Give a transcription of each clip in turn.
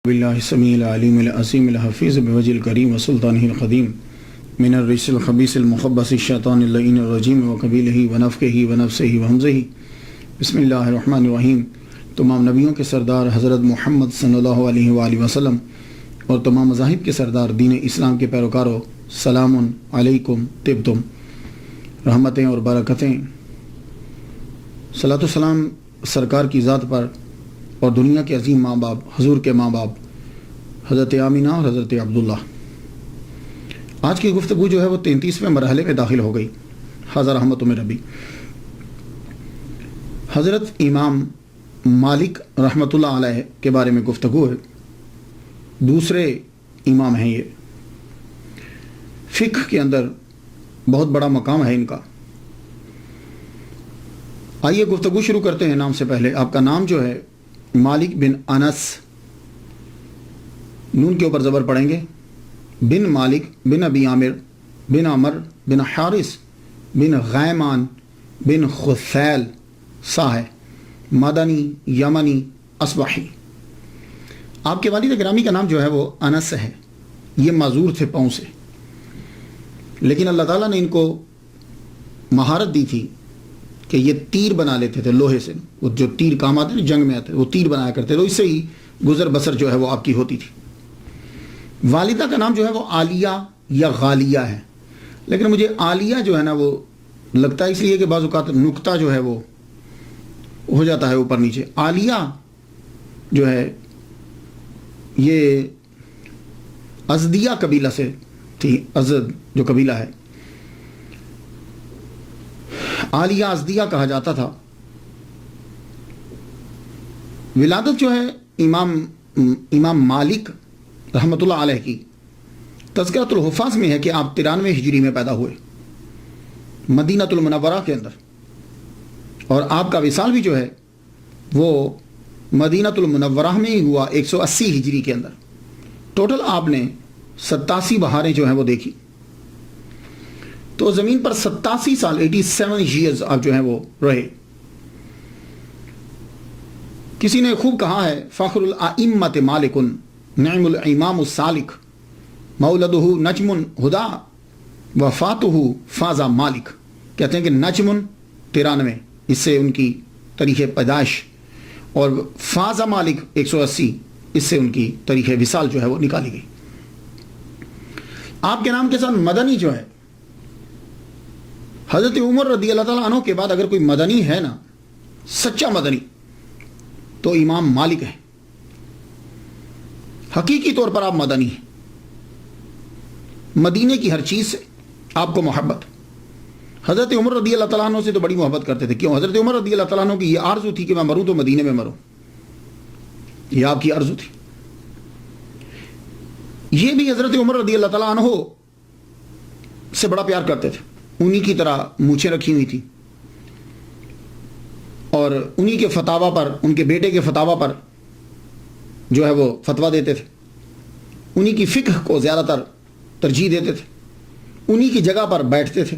باللہ السمیع العلیم العظیم الحفیظ بوجہ الکریم وسلطانہ القدیم من الرجس الخبیث المخبث الشیطان اللعین الرجیم وقبیلہ ونفخہ ونفثہ وہمزہ بسم اللہ الرحمن الرحیم۔ تمام نبیوں کے سردار حضرت محمد صلی اللہ علیہ وآلہ وسلم اور تمام مذاہب کے سردار دین اسلام کے پیروکاروں، سلام علیکم طبتم، رحمتیں اور برکتیں، صلاۃ و سلام سرکار کی ذات پر اور دنیا کے عظیم ماں باپ، حضور کے ماں باپ حضرت آمینہ اور حضرت عبداللہ۔ آج کی گفتگو جو ہے وہ 33ویں مرحلے میں داخل ہو گئی۔ حضرت رحمت میں ربی حضرت امام مالک رحمۃ اللہ علیہ کے بارے میں گفتگو ہے۔ دوسرے امام ہیں یہ، فقہ کے اندر بہت بڑا مقام ہے ان کا۔ آئیے گفتگو شروع کرتے ہیں نام سے پہلے۔ آپ کا نام جو ہے مالک بن انس، نون کے اوپر زبر پڑھیں گے، بن مالک بن ابی عامر بن عمر بن حارث بن غیمان بن خثیل سا ہے، مدنی یمنی اصبحی۔ آپ کے والد گرامی کا نام جو ہے وہ انس ہے۔ یہ معذور تھے پاؤں سے، لیکن اللہ تعالیٰ نے ان کو مہارت دی تھی کہ یہ تیر بنا لیتے تھے لوہے سے۔ وہ جو تیر کام آتے ہیں جنگ میں آتے وہ تیر بنایا کرتے تھے، تو اس سے ہی گزر بسر جو ہے وہ آپ کی ہوتی تھی۔ والدہ کا نام جو ہے وہ عالیہ یا غالیہ ہے، لیکن مجھے عالیہ جو ہے نا وہ لگتا ہے اس لیے کہ بعض اوقات نقطہ جو ہے وہ ہو جاتا ہے اوپر نیچے۔ عالیہ جو ہے یہ ازدیہ قبیلہ سے تھی، ازد جو قبیلہ ہے، عالیہ ازدیہ کہا جاتا تھا۔ ولادت جو ہے امام مالک رحمۃ اللہ علیہ کی تذکرۃ الحفاظ میں ہے کہ آپ 93 ہجری میں پیدا ہوئے مدینۃ المنورہ کے اندر، اور آپ کا وصال بھی جو ہے وہ مدینۃ المنورہ میں ہی ہوا 180 ہجری کے اندر۔ ٹوٹل آپ نے 87 بہاریں جو ہیں وہ دیکھی، تو زمین پر 87 سال 87 ایئرز آپ جو ہیں وہ رہے۔ کسی نے خوب کہا ہے، فخر الائمۃ مالک نعم الامام السالک مولدہ نجم ہدا وفاتہ فاز مالک۔ کہتے ہیں کہ نجم 93 اس سے ان کی تاریخ پیدائش، اور فاز مالک 180 اس سے ان کی تاریخ وصال جو ہے وہ نکالی گئی۔ آپ کے نام کے ساتھ مدنی جو ہے، حضرت عمر رضی اللہ تعالیٰ عنہ کے بعد اگر کوئی مدنی ہے نا، سچا مدنی، تو امام مالک ہے۔ حقیقی طور پر آپ مدنی ہیں، مدینے کی ہر چیز سے آپ کو محبت۔ حضرت عمر رضی اللہ تعالیٰ عنہ سے تو بڑی محبت کرتے تھے۔ کیوں؟ حضرت عمر رضی اللہ تعالیٰ عنہ کی یہ آرزو تھی کہ میں مروں تو مدینے میں مروں، یہ آپ کی آرزو تھی۔ یہ بھی حضرت عمر رضی اللہ تعالیٰ عنہ سے بڑا پیار کرتے تھے، انہی کی طرح مونچھیں رکھی ہوئی تھی، اور انہی کے فتاوا پر، ان کے بیٹے کے فتاوا پر جو ہے وہ فتویٰ دیتے تھے، انہی کی فقہ کو زیادہ تر ترجیح دیتے تھے، انہی کی جگہ پر بیٹھتے تھے۔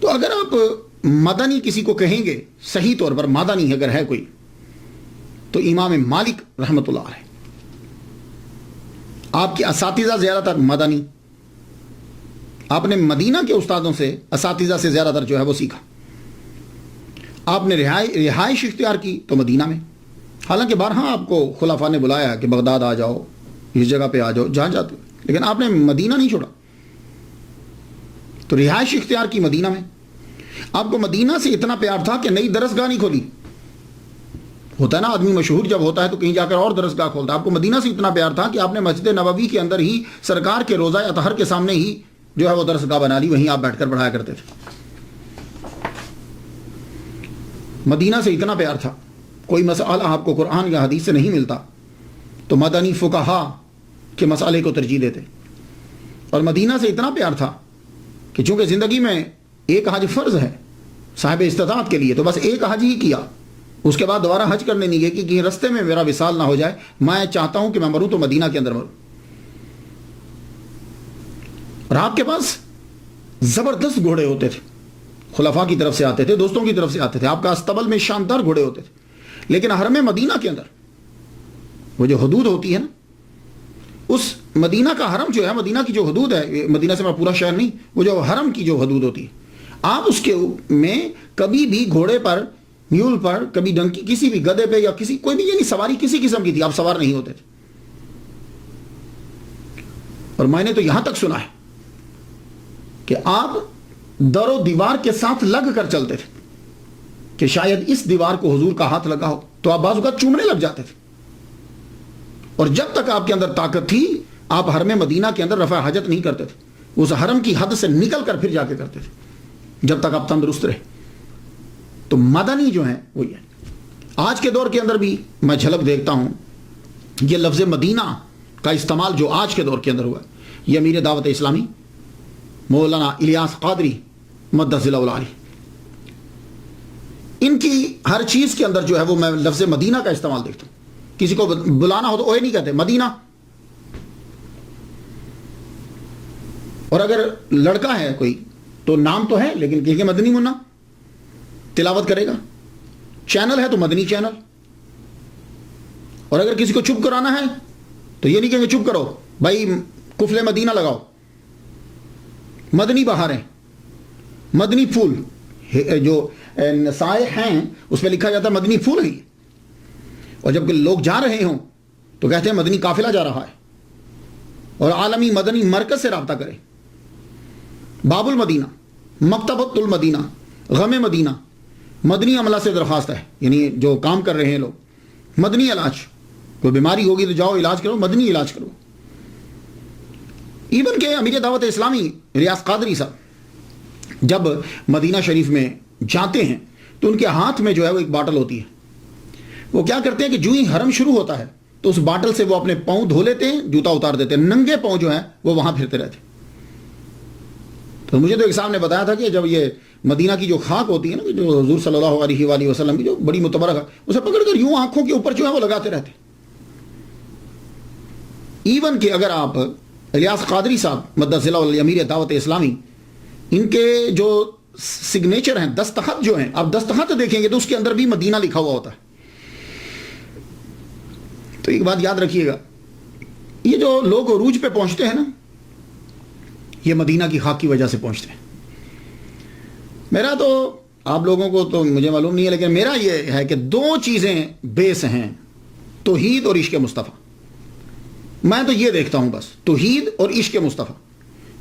تو اگر آپ مدنی کسی کو کہیں گے، صحیح طور پر مدنی اگر ہے کوئی، تو امام مالک رحمۃ اللہ علیہ۔ آپ کے اساتذہ زیادہ تر مدنی، آپ نے مدینہ کے استادوں سے، اساتذہ سے زیادہ تر جو ہے وہ سیکھا۔ آپ نے رہائش اختیار کی تو مدینہ میں، حالانکہ بارہا آپ کو خلفاء نے بلایا کہ بغداد آ جاؤ، اس جگہ پہ آ جاؤ جہاں جاتے، لیکن آپ نے مدینہ نہیں چھوڑا، تو رہائش اختیار کی مدینہ میں۔ آپ کو مدینہ سے اتنا پیار تھا کہ نئی درسگاہ نہیں کھولی۔ ہوتا ہے نا آدمی مشہور جب ہوتا ہے تو کہیں جا کر اور درسگاہ کھولتا ہے۔ آپ کو مدینہ سے اتنا پیار تھا کہ آپ نے مسجد نبوی کے اندر ہی سرکار کے روضہ اطہر کے سامنے ہی جو ہے وہ درسگاہ بنا لی، وہیں آپ بیٹھ کر پڑھایا کرتے تھے۔ مدینہ سے اتنا پیار تھا، کوئی مسئلہ آپ کو قرآن یا حدیث سے نہیں ملتا تو مدنی فقہا کے مسئلے کو ترجیح دیتے۔ اور مدینہ سے اتنا پیار تھا کہ چونکہ زندگی میں ایک حج فرض ہے صاحب استطاعت کے لیے، تو بس ایک حج ہی کیا، اس کے بعد دوبارہ حج کرنے نہیں گئے کہ کہیں رستے میں میرا وصال نہ ہو جائے، میں چاہتا ہوں کہ میں مروں تو مدینہ کے اندر مروں۔ اور آپ کے پاس زبردست گھوڑے ہوتے تھے، خلفاء کی طرف سے آتے تھے، دوستوں کی طرف سے آتے تھے، آپ کا استبل میں شاندار گھوڑے ہوتے تھے، لیکن حرم مدینہ کے اندر وہ جو حدود ہوتی ہے نا، اس مدینہ کا حرم جو ہے، مدینہ کی جو حدود ہے، مدینہ سے میں پورا شہر نہیں، وہ جو حرم کی جو حدود ہوتی ہے، آپ اس کے میں کبھی بھی گھوڑے پر، میول پر، کبھی ڈنکی، کسی بھی گدھے پہ یا کسی کوئی بھی یعنی سواری کسی قسم کی تھی، آپ سوار نہیں ہوتے تھے. اور میں نے تو یہاں تک سنا ہے کہ آپ در و دیوار کے ساتھ لگ کر چلتے تھے کہ شاید اس دیوار کو حضور کا ہاتھ لگا ہو تو آپ بعض اوقات چومنے لگ جاتے تھے. اور جب تک آپ کے اندر طاقت تھی آپ حرم مدینہ کے اندر رفع حاجت نہیں کرتے تھے، اس حرم کی حد سے نکل کر پھر جا کے کرتے تھے جب تک آپ تندرست رہے. تو مدنی جو ہیں وہ یہ آج کے دور کے اندر بھی میں جھلک دیکھتا ہوں. یہ لفظ مدینہ کا استعمال جو آج کے دور کے اندر ہوا ہے، یہ امیر دعوت اسلامی مولانا الیاس قادری مدث ذیل العالی، ان کی ہر چیز کے اندر جو ہے وہ میں لفظ مدینہ کا استعمال دیکھتا ہوں. کسی کو بلانا ہو تو اوے نہیں کہتے، مدینہ. اور اگر لڑکا ہے کوئی تو نام تو ہے لیکن کہ مدنی منا تلاوت کرے گا. چینل ہے تو مدنی چینل. اور اگر کسی کو چپ کرانا ہے تو یہ نہیں کہیں گے چپ کرو بھائی کفل مدینہ لگاؤ. مدنی بہاریں، مدنی پھول، جو سائے ہیں اس پہ لکھا جاتا ہے مدنی پھول ہی. اور جب لوگ جا رہے ہوں تو کہتے ہیں مدنی قافلہ جا رہا ہے. اور عالمی مدنی مرکز سے رابطہ کریں. باب المدینہ، مکتبۃ المدینہ، غم مدینہ، مدنی عملہ سے درخواست ہے، یعنی جو کام کر رہے ہیں لوگ. مدنی علاج، کوئی بیماری ہوگی تو جاؤ علاج کرو، مدنی علاج کرو. ایون کہ امیر دعوت اسلامی ریاض قادری صاحب جب مدینہ شریف میں جاتے ہیں تو ان کے ہاتھ میں جو ہے وہ ایک باٹل ہوتی ہے. وہ کیا کرتے ہیں کہ جو ہی حرم شروع ہوتا ہے تو اس باٹل سے وہ اپنے پاؤں دھو لیتے ہیں، جوتا اتار دیتے ہیں، ننگے پاؤں جو ہیں وہ وہاں پھرتے رہتے ہیں. تو مجھے تو ایک صاحب نے بتایا تھا کہ جب یہ مدینہ کی جو خاک ہوتی ہے نا، جو حضور صلی اللہ علیہ وآلہ وسلم کی جو بڑی متبرک ہے، اسے پکڑ کر یوں آنکھوں کے اوپر جو ہے وہ لگاتے رہتے. ایون کہ اگر آپ الیاس قادری صاحب مدث ذیل العالی امیر دعوت اسلامی، ان کے جو سگنیچر ہیں، دستخط جو ہیں، آپ دستخط دیکھیں گے تو اس کے اندر بھی مدینہ لکھا ہوا ہوتا ہے. تو ایک بات یاد رکھیے گا، یہ جو لوگ عروج پہ پہنچتے ہیں نا، یہ مدینہ کی خاک کی وجہ سے پہنچتے ہیں. میرا تو آپ لوگوں کو تو مجھے معلوم نہیں ہے، لیکن میرا یہ ہے کہ دو چیزیں بیس ہیں، توحید اور عشق مصطفیٰ. میں تو یہ دیکھتا ہوں بس، توحید اور عشق مصطفیٰ.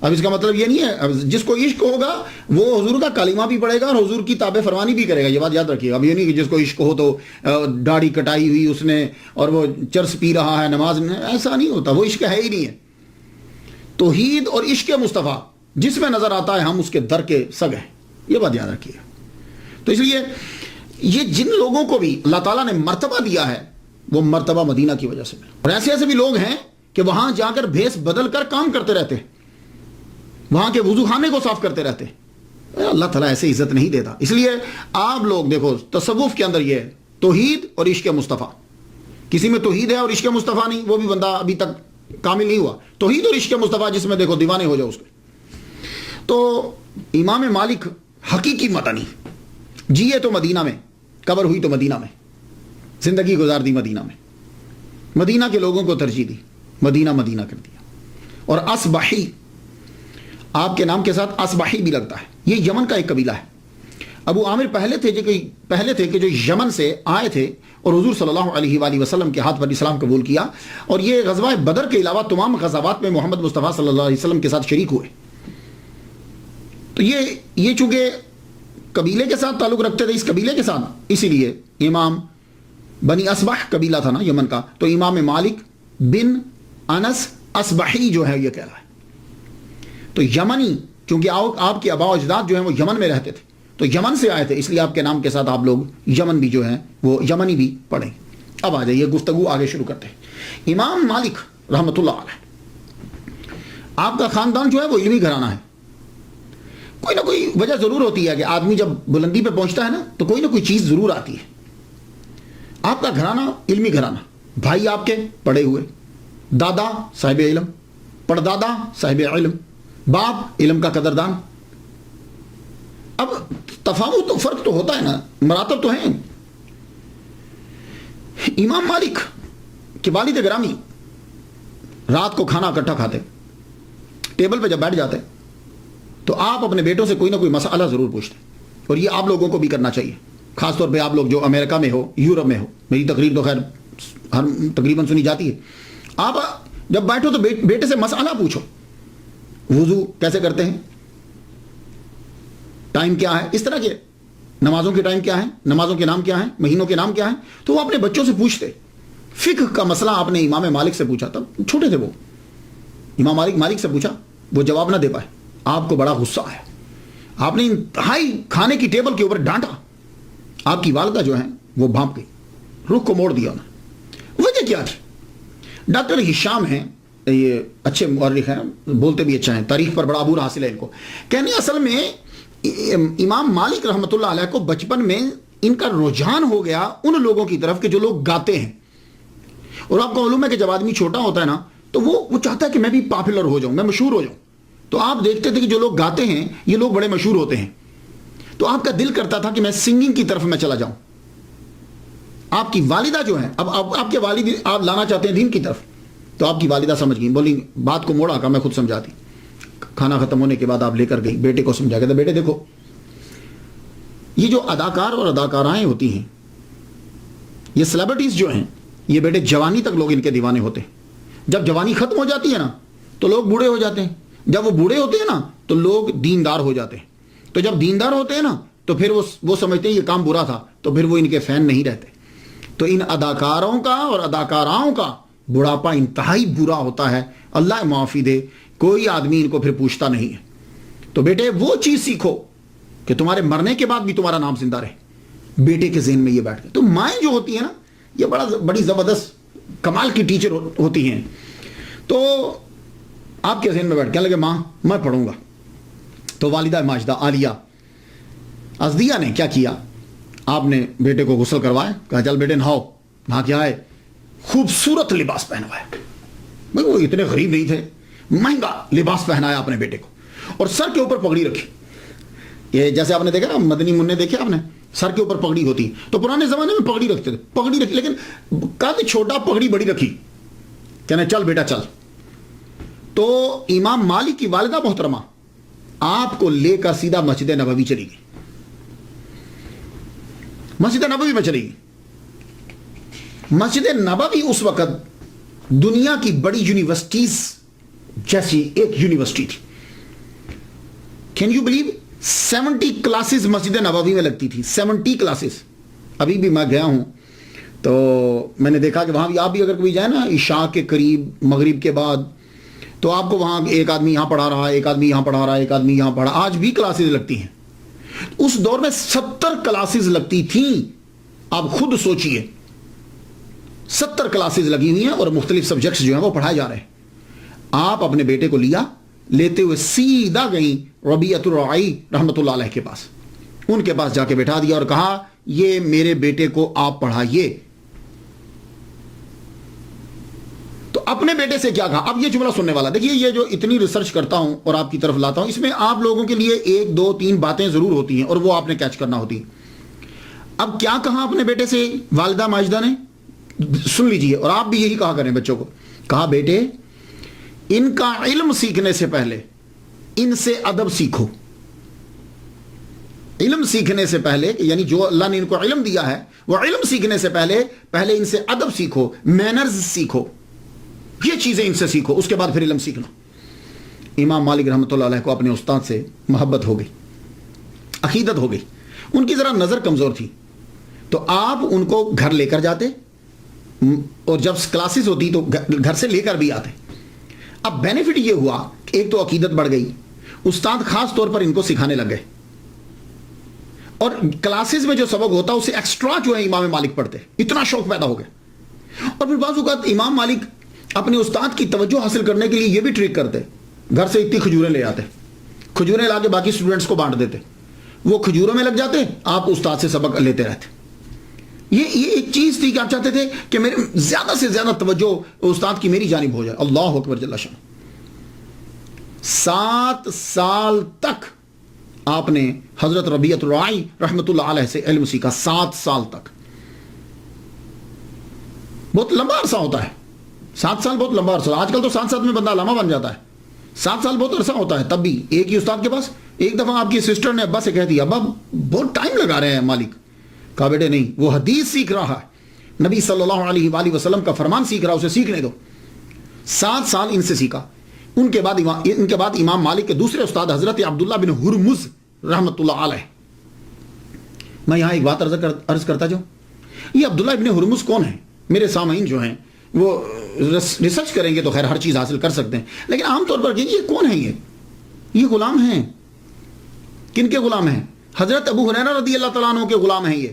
اب اس کا مطلب یہ نہیں ہے اب جس کو عشق ہوگا وہ حضور کا کلمہ بھی پڑھے گا اور حضور کی تابع فرمانی بھی کرے گا. یہ بات یاد رکھیے گا. اب یہ نہیں کہ جس کو عشق ہو تو داڑھی کٹائی ہوئی اس نے اور وہ چرس پی رہا ہے نماز میں، ایسا نہیں ہوتا. وہ عشق ہے ہی نہیں ہے. توحید اور عشق مصطفیٰ جس میں نظر آتا ہے ہم اس کے در کے سگ ہیں. یہ بات یاد رکھیے گا. تو اس لیے یہ جن لوگوں کو بھی اللہ تعالیٰ نے مرتبہ دیا ہے وہ مرتبہ مدینہ کی وجہ سے ملا. اور ایسے ایسے بھی لوگ ہیں کہ وہاں جا کر بھیس بدل کر کام کرتے رہتے ہیں، وہاں کے وضو خانے کو صاف کرتے رہتے ہیں. اللہ تعالیٰ ایسے عزت نہیں دیتا. اس لیے آپ لوگ دیکھو تصوف کے اندر یہ ہے توحید اور عشق مصطفیٰ. کسی میں توحید ہے اور عشق مصطفیٰ نہیں، وہ بھی بندہ ابھی تک کامل نہیں ہوا. توحید اور عشق مصطفیٰ جس میں دیکھو دیوانے ہو جاؤ اس کے. تو امام مالک حقیقی مدنی، جیے تو مدینہ میں، قبر ہوئی تو مدینہ میں، زندگی گزار دی مدینہ میں، مدینہ کے لوگوں کو ترجیح دی، مدینہ مدینہ کر دیا. اور اصبحی، آپ کے نام کے ساتھ اصبحی بھی لگتا ہے. یہ یمن کا ایک قبیلہ ہے. ابو عامر پہلے تھے کہ جو یمن سے آئے تھے اور حضور صلی اللہ علیہ وآلہ وسلم کے ہاتھ پر اسلام قبول کیا. اور یہ غزوہ بدر کے علاوہ تمام غزوات میں محمد مصطفیٰ صلی اللہ علیہ وسلم کے ساتھ شریک ہوئے. تو یہ چونکہ قبیلے کے ساتھ تعلق رکھتے تھے، اس قبیلے کے ساتھ، اسی لیے امام بنی اصبح قبیلہ تھا نا یمن کا، تو امام مالک بن انس اصبحی جو ہے یہ کہہ رہا ہے. تو یمنی، چونکہ آپ کے آباء و اجداد جو ہیں وہ یمن میں رہتے تھے تو یمن سے آئے تھے، اس لیے آپ کے نام کے ساتھ آپ لوگ یمن بھی جو ہیں وہ یمنی بھی پڑھیں. اب آ جائیے گفتگو آگے شروع کرتے ہیں. امام مالک رحمۃ اللہ علیہ، آپ کا خاندان جو ہے وہ علمی گھرانہ ہے. کوئی نہ کوئی وجہ ضرور ہوتی ہے کہ آدمی جب بلندی پہ پہنچتا ہے نا تو کوئی نہ کوئی چیز ضرور آتی ہے. آپ کا گھرانہ علمی گھرانہ، بھائی آپ کے پڑھے ہوئے، دادا صاحب علم، پردادا صاحب علم، باپ علم کا قدردان. اب تفاوت تو فرق تو ہوتا ہے نا، مراتب تو ہیں. امام مالک کہ والد گرامی رات کو کھانا اکٹھا کھاتے، ٹیبل پہ جب بیٹھ جاتے تو آپ اپنے بیٹوں سے کوئی نہ کوئی مسئلہ ضرور پوچھتے، اور یہ آپ لوگوں کو بھی کرنا چاہیے، خاص طور پہ آپ لوگ جو امریکہ میں ہو، یورپ میں ہو، میری تقریر تو خیر ہر تقریباً سنی جاتی ہے، آپ جب بیٹھو تو بیٹے سے مسئلہ پوچھو، وضو کیسے کرتے ہیں، ٹائم کیا ہے، اس طرح کے نمازوں کے ٹائم کیا ہے، نمازوں کے نام کیا ہیں، مہینوں کے نام کیا ہیں، تو وہ اپنے بچوں سے پوچھتے۔ فقہ کا مسئلہ آپ نے امام مالک سے پوچھا، تب چھوٹے تھے وہ، امام مالک سے پوچھا، وہ جواب نہ دے پائے، آپ کو بڑا غصہ آیا، آپ نے انتہائی کھانے کی ٹیبل کے اوپر ڈانٹا، آپ کی والدہ جو ہیں وہ بھانپ گئی، رخ کو موڑ دیا انہیں۔ وجہ کیا تھی؟ ڈاکٹر ہشام ہیں، یہ اچھے مورخ ہیں، بولتے بھی اچھا ہیں، تاریخ پر بڑا عبور حاصل ہے ان کو، کہنے اصل میں امام مالک رحمۃ اللہ علیہ کو بچپن میں ان کا رجحان ہو گیا ان لوگوں کی طرف کہ جو لوگ گاتے ہیں، اور آپ کو معلوم ہے کہ جب آدمی چھوٹا ہوتا ہے نا تو وہ چاہتا ہے کہ میں بھی پاپولر ہو جاؤں، میں مشہور ہو جاؤں، تو آپ دیکھتے تھے کہ جو لوگ گاتے ہیں یہ لوگ بڑے مشہور ہوتے ہیں، تو آپ کا دل کرتا تھا کہ میں سنگنگ کی طرف میں چلا جاؤں۔ آپ کی والدہ جو ہیں، اب آپ کے والد آپ لانا چاہتے ہیں دین کی طرف، تو آپ کی والدہ سمجھ گئی، بولی بات کو موڑا، کا میں خود سمجھاتی۔ کھانا ختم ہونے کے بعد آپ لے کر گئی، بیٹے کو سمجھا کہ بیٹے دیکھو، یہ جو اداکار اور اداکارائیں ہوتی ہیں، یہ سیلیبریٹیز جو ہیں، یہ بیٹے جوانی تک لوگ ان کے دیوانے ہوتے ہیں، جب جوانی ختم ہو جاتی ہے نا تو لوگ بوڑھے ہو جاتے ہیں، جب وہ بوڑھے ہوتے ہیں نا تو لوگ دیندار ہو جاتے ہیں، تو جب دیندار ہوتے ہیں نا تو پھر وہ سمجھتے ہیں یہ کام برا تھا، تو پھر وہ ان کے فین نہیں رہتے۔ تو ان اداکاروں کا اور اداکاراؤں کا بڑھاپا انتہائی برا ہوتا ہے، اللہ معافی دے، کوئی آدمی ان کو پھر پوچھتا نہیں ہے۔ تو بیٹے وہ چیز سیکھو کہ تمہارے مرنے کے بعد بھی تمہارا نام زندہ رہے، بیٹے کے ذہن میں یہ بیٹھ گیا۔ تو مائیں جو ہوتی ہیں نا یہ بڑی زبردست کمال کی ٹیچر ہوتی ہیں، تو آپ کے ذہن میں بیٹھ کیا لگے، ماں میں پڑھوں گا۔ تو والدہ ماجدہ عالیہ ازدیہ نے کیا کیا، آپ نے بیٹے کو غسل کروایا، کہا چل بیٹے نہاؤ، نہا کے آئے، خوبصورت لباس پہنوایا، بھائی وہ اتنے غریب نہیں تھے، مہنگا لباس پہنایا اپنے بیٹے کو، اور سر کے اوپر پگڑی رکھی۔ یہ جیسے آپ نے دیکھا نا مدنی منع دیکھے آپ نے، سر کے اوپر پگڑی ہوتی، تو پرانے زمانے میں پگڑی رکھتے تھے، پگڑی رکھی، لیکن قد چھوٹا، پگڑی بڑی رکھی، کہنے چل بیٹا چل۔ تو امام مالک کی والدہ محترمہ آپ کو لے کر سیدھا مسجد نبوی چلی گئی، مسجد نبوی میں چلی گئی۔ مسجد نبوی اس وقت دنیا کی بڑی یونیورسٹیز جیسی ایک یونیورسٹی تھی۔ Can you believe 70 classes Masjid Nabawi میں لگتی تھی، 70 کلاسز۔ ابھی بھی میں گیا ہوں تو میں نے دیکھا کہ وہاں بھی آپ بھی اگر کوئی جائے نا عشاء کے قریب، مغرب کے بعد، تو آپ کو وہاں ایک آدمی یہاں پڑھا رہا ہے، ایک آدمی یہاں پڑھا رہا ہے، ایک آدمی یہاں پڑھا، آج بھی کلاسز لگتی ہیں۔ اس دور میں 70 کلاسز لگتی تھیں، آپ خود سوچئے 70 کلاسز لگی ہوئی ہیں، اور مختلف سبجیکٹس جو ہیں وہ پڑھائے جا رہے ہیں۔ آپ اپنے بیٹے کو لیتے ہوئے سیدھا گئیں ربیعۃ الرعی رحمۃ اللہ علیہ کے پاس، ان کے پاس جا کے بٹھا دیا اور کہا یہ میرے بیٹے کو آپ پڑھائیے۔ تو اپنے بیٹے سے کیا کہا، اب یہ جملہ سننے والا دیکھیے، یہ جو اتنی ریسرچ کرتا ہوں اور آپ کی طرف لاتا ہوں، اس میں آپ لوگوں کے لیے 1 2 3 باتیں ضرور ہوتی ہیں اور وہ آپ نے کیچ کرنا ہوتی ہیں۔ اب کیا کہا اپنے بیٹے سے والدہ ماجدہ نے، سن لیجئے، اور آپ بھی یہی کہا کریں بچوں کو، کہا بیٹے ان کا علم سیکھنے سے پہلے ان سے ادب سیکھو۔ علم سیکھنے سے پہلے، یعنی جو اللہ نے ان کو علم دیا ہے، وہ علم سیکھنے سے پہلے ان سے ادب سیکھو، مینرز سیکھو، یہ چیزیں ان سے سیکھو، اس کے بعد پھر علم سیکھنا۔ امام مالک رحمۃ اللہ علیہ کو اپنے استاد سے محبت ہو گئی، عقیدت ہو گئی، ان کی ذرا نظر کمزور تھی، تو آپ ان کو گھر لے کر جاتے، اور جب کلاسز ہوتی تو گھر سے لے کر بھی آتے۔ اب بینیفٹ یہ ہوا کہ ایک تو عقیدت بڑھ گئی، استاد خاص طور پر ان کو سکھانے لگ گئے، اور کلاسز میں جو سبق ہوتا اسے ایکسٹرا جو ہے امام مالک پڑھتے، اتنا شوق پیدا ہو گیا۔ اور پھر بعض اوقات امام مالک اپنے استاد کی توجہ حاصل کرنے کے لیے یہ بھی ٹرک کرتے، گھر سے اتنی کھجوریں لے آتے، کھجوریں لا کے باقی اسٹوڈنٹس کو بانٹ دیتے، وہ کھجوروں میں لگ جاتے، آپ استاد سے سبق لیتے رہتے۔ یہ ایک چیز تھی کہ آپ چاہتے تھے کہ میرے زیادہ سے زیادہ توجہ استاد کی میری جانب ہو جائے۔ اللہ اکبر جل شان۔ 7 سال تک آپ نے حضرت ربیعۃ الرعی رحمۃ اللہ علیہ سے علم سیکھا، 7 سال تک۔ بہت لمبا عرصہ ہوتا ہے. 7 سال بہت لمبا عرصہ. آج کل تو 7 میں بندہ علامہ بن جاتا ہے. 7 سال بہت عرصہ ہوتا ہے. تب بھی ایک ہی استاد کے پاس. ایک دفعہ آپ کی سسٹر نے ابا سے کہہ دیا ابا بہت ٹائم لگا رہے ہیں مالک. کہا بیٹے نہیں, وہ حدیث سیکھ رہا ہے, نبی صلی اللہ علیہ وآلہ وسلم کا فرمان سیکھ رہا, اسے سیکھنے دو. 7 سال ان سے سیکھا. ان کے بعد امام مالک کے دوسرے استاد حضرت عبداللہ بن ہرمز رحمۃ اللہ علیہ. میں یہاں ایک بات عرض کرتا جاؤں. یہ عبداللہ ابن ہرمز کون ہے؟ میرے سامعین جو ہیں وہ ریسرچ کریں گے تو خیر ہر چیز حاصل کر سکتے ہیں, لیکن عام طور پر یہ کون ہے؟ یہ غلام ہیں. کن کے غلام ہیں؟ حضرت ابو ہریرہ رضی اللہ تعالیٰ عنہ کے غلام ہیں یہ.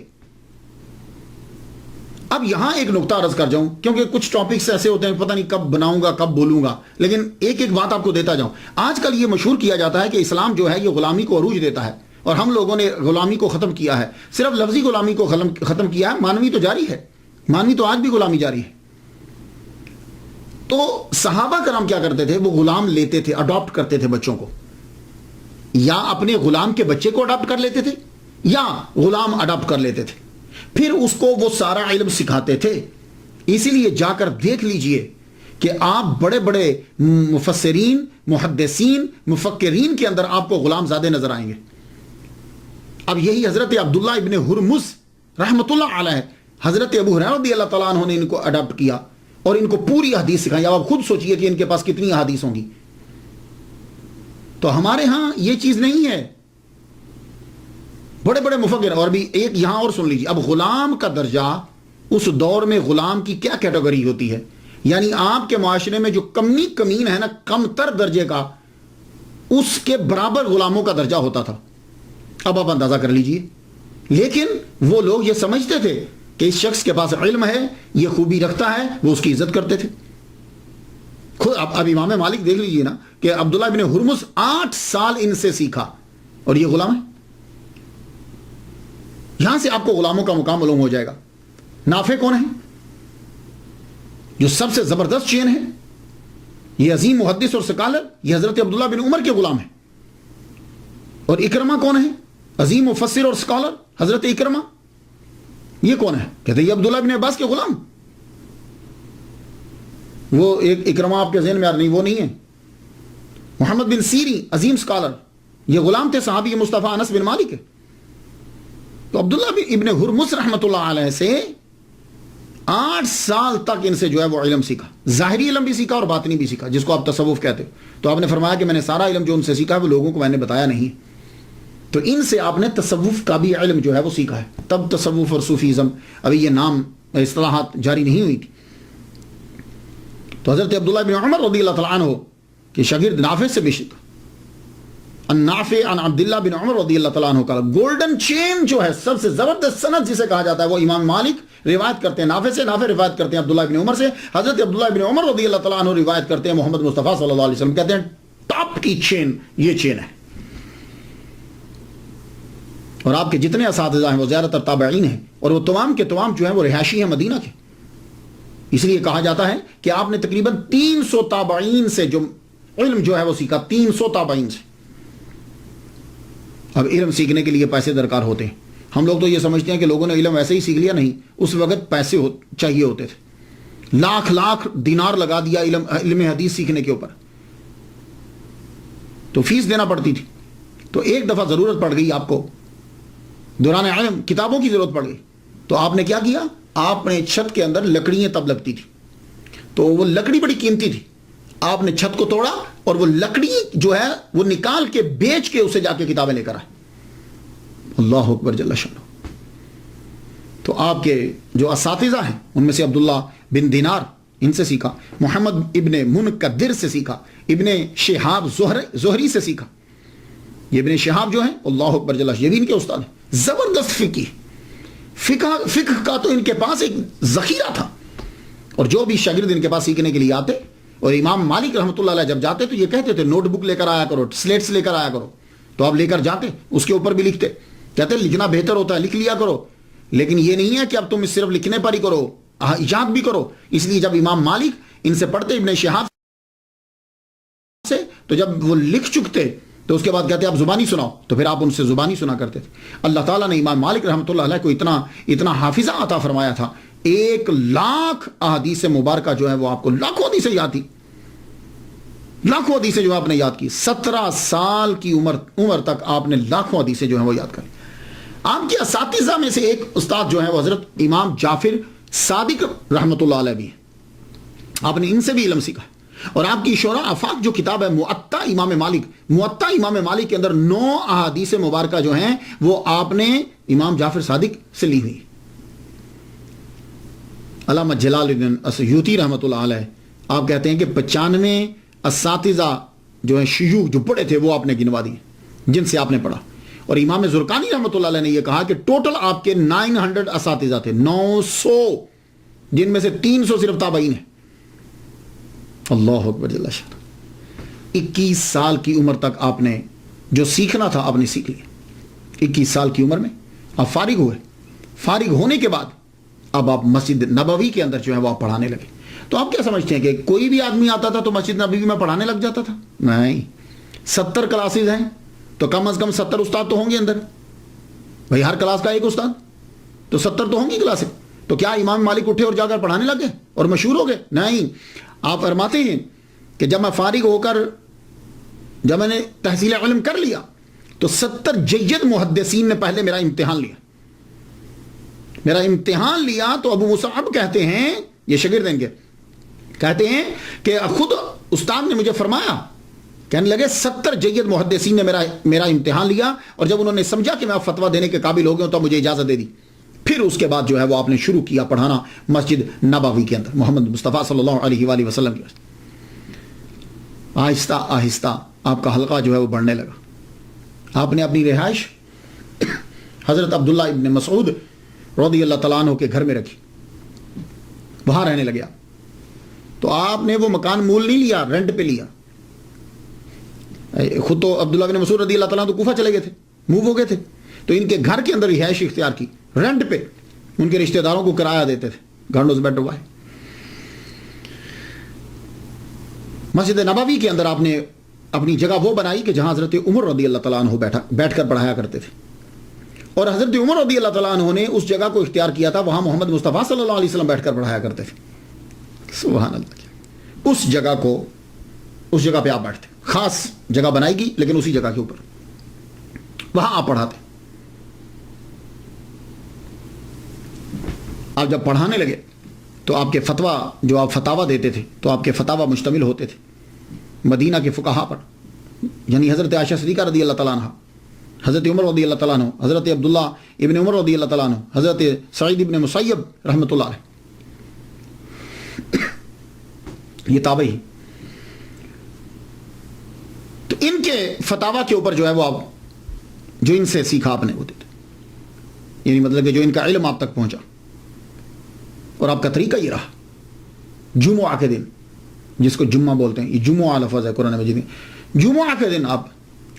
اب یہاں ایک نقطہ عرض کر جاؤں, کیونکہ کچھ ٹاپکس ایسے ہوتے ہیں پتہ نہیں کب بناؤں گا کب بولوں گا, لیکن ایک ایک بات آپ کو دیتا جاؤں. آج کل یہ مشہور کیا جاتا ہے کہ اسلام جو ہے یہ غلامی کو عروج دیتا ہے, اور ہم لوگوں نے غلامی کو ختم کیا ہے. صرف لفظی غلامی کو ختم کیا ہے, مانوی تو جاری ہے. مانوی تو آج بھی غلامی جاری ہے. تو صحابہ کرام کیا کرتے تھے؟ وہ غلام لیتے تھے, اڈاپٹ کرتے تھے بچوں کو, یا اپنے غلام کے بچے کو اڈاپٹ کر لیتے تھے, یا غلام اڈاپٹ کر لیتے تھے. پھر اس کو وہ سارا علم سکھاتے تھے. اسی لیے جا کر دیکھ لیجئے کہ آپ بڑے بڑے مفسرین, محدثین, مفکرین کے اندر آپ کو غلام زادے نظر آئیں گے. اب یہی حضرت عبداللہ ابن ہرمز رحمۃ اللہ علیہ, حضرت ابو ہریرہ رضی اللہ تعالیٰ عنہ نے ان کو اڈاپٹ کیا اور ان کو پوری حدیث سکھائی. اب آپ خود سوچئے کہ ان کے پاس کتنی حدیث ہوں گی. تو ہمارے ہاں یہ چیز نہیں ہے. بڑے بڑے مفکر. اور بھی ایک یہاں اور سن لیجیے. اب غلام کا درجہ اس دور میں غلام کی کیا کیٹیگری ہوتی ہے؟ یعنی آپ کے معاشرے میں جو کمین ہے نا, کم تر درجے کا, اس کے برابر غلاموں کا درجہ ہوتا تھا. اب آپ اندازہ کر لیجیے. لیکن وہ لوگ یہ سمجھتے تھے کہ اس شخص کے پاس علم ہے, یہ خوبی رکھتا ہے, وہ اس کی عزت کرتے تھے. خود اب امام مالک دیکھ لیجیے نا کہ عبداللہ ابن ہرمز 8 سال ان سے سیکھا اور یہ غلام ہے. یہاں سے آپ کو غلاموں کا مقام معلوم ہو جائے گا. نافع کون ہے؟ جو سب سے زبردست چین ہے. یہ عظیم محدث اور سکالر, یہ حضرت عبداللہ بن عمر کے غلام ہیں. اور اکرمہ کون ہے؟ عظیم مفسر اور سکالر حضرت اکرمہ. یہ کون ہے؟ کہتے ہیں یہ عبداللہ بن عباس کے غلام. وہ ایک اکرمہ آپ کے ذہن میں آ رہا نہیں, وہ نہیں ہے. محمد بن سیری عظیم سکالر, یہ غلام تھے صحابی مصطفیٰ انس بن مالک. تو عبداللہ ابن ہرمز رحمۃ اللہ علیہ سے 8 سال تک ان سے جو ہے وہ علم سیکھا. ظاہری علم بھی سیکھا اور باطنی بھی سیکھا, جس کو آپ تصوف کہتے ہو. تو آپ نے فرمایا کہ میں نے سارا علم جو ان سے سیکھا ہے وہ لوگوں کو میں نے بتایا نہیں. تو ان سے آپ نے تصوف کا بھی علم جو ہے وہ سیکھا ہے. تب تصوف اور صوفیزم, ابھی یہ نام اصطلاحات جاری نہیں ہوئی تھی. تو حضرت عبداللہ بن عمر رضی اللہ تعالیٰ عنہ کے شاگرد نافع سے بھی سیکھا. النافع عن عبداللہ بن عمر رضی اللہ تعالیٰ عنہ کا گولڈن چین جو ہے, سب سے زبردست سند جسے کہا جاتا ہے, وہ امام مالک روایت کرتے ہیں نافع سے, نافع روایت کرتے ہیں عبداللہ بن عمر سے, حضرت عبداللہ بن عمر رضی اللہ تعالیٰ عنہ روایت کرتے ہیں محمد مصطفیٰ صلی اللہ علیہ وسلم. کہتے ہیں ٹاپ کی چین یہ چین ہے. اور آپ کے جتنے اساتذہ ہیں وہ زیادہ تر تابعین ہیں, اور وہ تمام کے تمام جو ہیں وہ رہائشی ہیں مدینہ کے. اس لیے کہا جاتا ہے کہ آپ نے تقریباً 300 تابعین سے جو علم جو ہے وہ سیکھا, 300 تابعین سے. اب علم سیکھنے کے لیے پیسے درکار ہوتے ہیں. ہم لوگ تو یہ سمجھتے ہیں کہ لوگوں نے علم ایسے ہی سیکھ لیا. نہیں, اس وقت پیسے چاہیے ہوتے تھے. لاکھ دینار لگا دیا علم حدیث سیکھنے کے اوپر, تو فیس دینا پڑتی تھی. تو ایک دفعہ ضرورت پڑ گئی آپ کو, دوران علم کتابوں کی ضرورت پڑ گئی. تو آپ نے کیا کیا؟ آپ نے چھت کے اندر لکڑیاں تب لگتی تھی, تو وہ لکڑی بڑی قیمتی تھی. آپ نے چھت کو توڑا اور وہ لکڑی جو ہے وہ نکال کے بیچ کے اسے جا کے کتابیں لے کر آئے. اللہ اکبر جل شانہ. تو آپ کے جو اساتذہ ہیں ان میں سے عبداللہ بن دینار, ان سے سیکھا. محمد ابن منکدر سے سیکھا. ابن شہاب زہری سے سیکھا. یہ ابن شہاب جو ہیں اللہ اکبر جل شانہ, یہ بھی ان کے استاد ہیں. زبردست فقہ کا تو ان کے پاس ایک ذخیرہ تھا. اور جو بھی شاگرد ان کے پاس سیکھنے کے لیے آتے, اور امام مالک رحمۃ اللہ علیہ جب جاتے تو یہ کہتے تھے نوٹ بک لے کر آیا کرو, سلیٹس لے کر آیا کرو. تو آپ لے کر جاتے, اس کے اوپر بھی لکھتے. کہتے لکھنا بہتر ہوتا ہے, لکھ لیا کرو, لیکن یہ نہیں ہے کہ اب تم صرف لکھنے پر ہی کرو, ایجاد بھی کرو. اس لیے جب امام مالک ان سے پڑھتے ابن شہاب سے, تو جب وہ لکھ چکتے تو اس کے بعد کہتے آپ زبانی سناؤ, تو پھر آپ ان سے زبانی سنا کرتے تھے. اللہ تعالیٰ نے امام مالک رحمۃ اللہ علیہ کو اتنا حافظہ عطا فرمایا تھا 1,00,000 احادیث مبارکہ جو ہے وہ آپ کو لاکھوں حدیثیں یاد تھی، لاکھوں حدیثیں جو آپ نے یاد کی. 17 سال کی عمر تک آپ نے لاکھوں حدیثیں جو ہیں وہ یاد کر. آپ کے اساتذہ میں سے ایک استاد جو ہے وہ حضرت امام جعفر صادق رحمۃ اللہ علیہ بھی ہیں. آپ نے ان سے بھی علم سیکھا. اور آپ کی شورا آفاق جو کتاب ہے موطا امام مالک کے اندر 9 احادیث مبارکہ جو ہیں وہ آپ نے امام جعفر صادق سے لی ہوئی. علامہ جلال الدین السیوطی رحمۃ اللہ علیہ آپ کہتے ہیں کہ 95 اساتذہ جو ہیں شیوخ جو پڑھے تھے وہ آپ نے گنوا دیے جن سے آپ نے پڑھا. اور امام زرقانی رحمۃ اللہ علیہ نے یہ کہا کہ ٹوٹل آپ کے 900 اساتذہ تھے، 900 جن میں سے 300 صرف تابعین ہیں. اللہ اکبر جل شان. 21 سال کی عمر تک آپ نے جو سیکھنا تھا آپ نے سیکھ لیا. 21 سال کی عمر میں آپ فارغ ہوئے. فارغ ہونے کے بعد اب آپ مسجد نبوی کے اندر جو ہے وہ آپ پڑھانے لگے. تو آپ کیا سمجھتے ہیں کہ کوئی بھی آدمی آتا تھا تو مسجد نبوی میں پڑھانے لگ جاتا تھا؟ نہیں. 70 کلاسز ہیں تو کم از کم 70 استاد تو ہوں گے اندر. بھائی ہر کلاس کا ایک استاد تو 70 تو ہوں گی کلاسیں. تو کیا امام مالک اٹھے اور جا کر پڑھانے لگ گئے اور مشہور ہو گئے؟ نہیں. آپ فرماتے ہیں کہ جب میں فارغ ہو کر جب میں نے تحصیل علم کر لیا تو 70 جید محدثین نے پہلے میرا امتحان لیا. تو ابو مصعب کہتے ہیں، یہ شاگرد ہیں کے کہتے ہیں کہ خود استاد نے مجھے فرمایا، کہنے لگے 70 جید محدثین نے میرا امتحان لیا اور جب انہوں نے سمجھا کہ میں اب فتویٰ دینے کے قابل ہو گیا تو مجھے اجازت دے دی. پھر اس کے بعد جو ہے وہ آپ نے شروع کیا پڑھانا مسجد نبوی کے اندر محمد مصطفیٰ صلی اللہ علیہ وآلہ وسلم کی. آہستہ آہستہ آپ کا حلقہ جو ہے وہ بڑھنے لگا. آپ نے اپنی رہائش حضرت عبداللہ ابن مسعود رضی اللہ تعالیٰ عنہ کے گھر میں رکھی، وہاں رہنے لگے. تو آپ نے وہ مکان مول نہیں لیا، رینٹ پہ لیا. خود تو عبداللہ ابن مسعود رضی اللہ تعالیٰ عنہ تو کوفہ چلے گئے تھے، موو ہو گئے تھے. تو ان کے گھر کے اندر رہائش اختیار کی، رینٹ پہ ان کے رشتہ داروں کو کرایہ دیتے تھے. گھروں بیٹھ ہوا ہے. مسجد نبوی کے اندر آپ نے اپنی جگہ وہ بنائی کہ جہاں حضرت عمر رضی اللہ تعالیٰ عنہ بیٹھ کر پڑھایا کرتے تھے. اور حضرت عمر رضی اللہ تعالیٰ عنہ نے اس جگہ کو اختیار کیا تھا، وہاں محمد مصطفیٰ صلی اللہ علیہ وسلم بیٹھ کر پڑھایا کرتے تھے. سبحان اللہ. اس جگہ پہ آپ بیٹھتے، خاص جگہ بنائی گئی لیکن اسی جگہ کے اوپر وہاں آپ پڑھاتے. آپ جب پڑھانے لگے تو آپ کے فتویٰ جو آپ فتاویٰ دیتے تھے تو آپ کے فتاویٰ مشتمل ہوتے تھے مدینہ کے فقہا پر، یعنی حضرت عائشہ صدیقہ رضی اللہ تعالیٰ عنہ، حضرت عمر رضی اللہ تعالیٰ عنہ، حضرت عبداللہ ابن عمر رضی اللہ تعالیٰ عنہ، حضرت سعید ابن مسیب رحمۃ اللہ علیہ. یہ تابعی. تو ان کے فتاویٰ کے اوپر جو ہے وہ آپ جو ان سے سیکھا آپ نے وہ دیتے، یعنی مطلب کہ جو ان کا علم آپ تک پہنچا. اور آپ کا طریقہ یہ رہا. جمعہ کے دن، جس کو جمعہ بولتے ہیں، یہ جمعہ لفظ ہے قرآن مجید میں. جمعہ کے دن آپ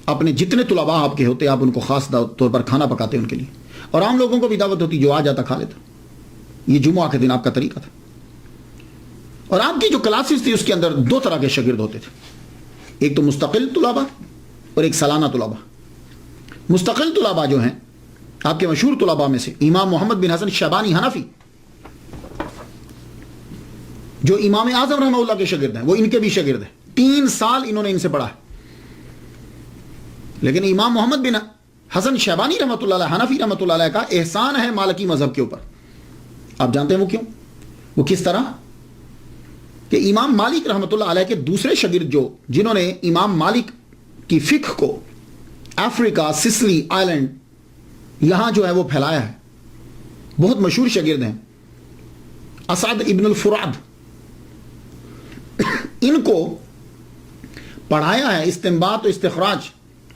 اپنے جتنے طلباء آپ کے ہوتے آپ ان کو خاص طور پر کھانا پکاتے ان کے لیے، اور عام لوگوں کو بھی دعوت ہوتی، جو آ جاتا کھا لیتا. یہ جمعہ کے دن آپ کا طریقہ تھا. اور آپ کی جو کلاسز تھی اس کے اندر 2 طرح کے شاگرد ہوتے تھے، ایک تو مستقل طلباء اور ایک سالانہ طلباء. مستقل طلباء جو ہیں آپ کے مشہور طلباء میں سے امام محمد بن حسن شیبانی حنفی، جو امام اعظم رحمہ اللہ کے شاگرد ہیں، وہ ان کے بھی شاگرد ہیں. 3 سال انہوں نے ان سے پڑھا ہے. لیکن امام محمد بن حسن شیبانی رحمۃ اللہ علیہ حنفی رحمۃ اللہ علیہ کا احسان ہے مالکی مذہب کے اوپر. آپ جانتے ہیں وہ کیوں؟ وہ کس طرح کہ امام مالک رحمۃ اللہ علیہ کے دوسرے شاگرد جنہوں نے امام مالک کی فقہ کو افریقہ، سسلی آئلینڈ یہاں جو ہے وہ پھیلایا ہے، بہت مشہور شاگرد ہیں، اسعد ابن الفراد. ان کو پڑھایا ہے. استنباط و استخراج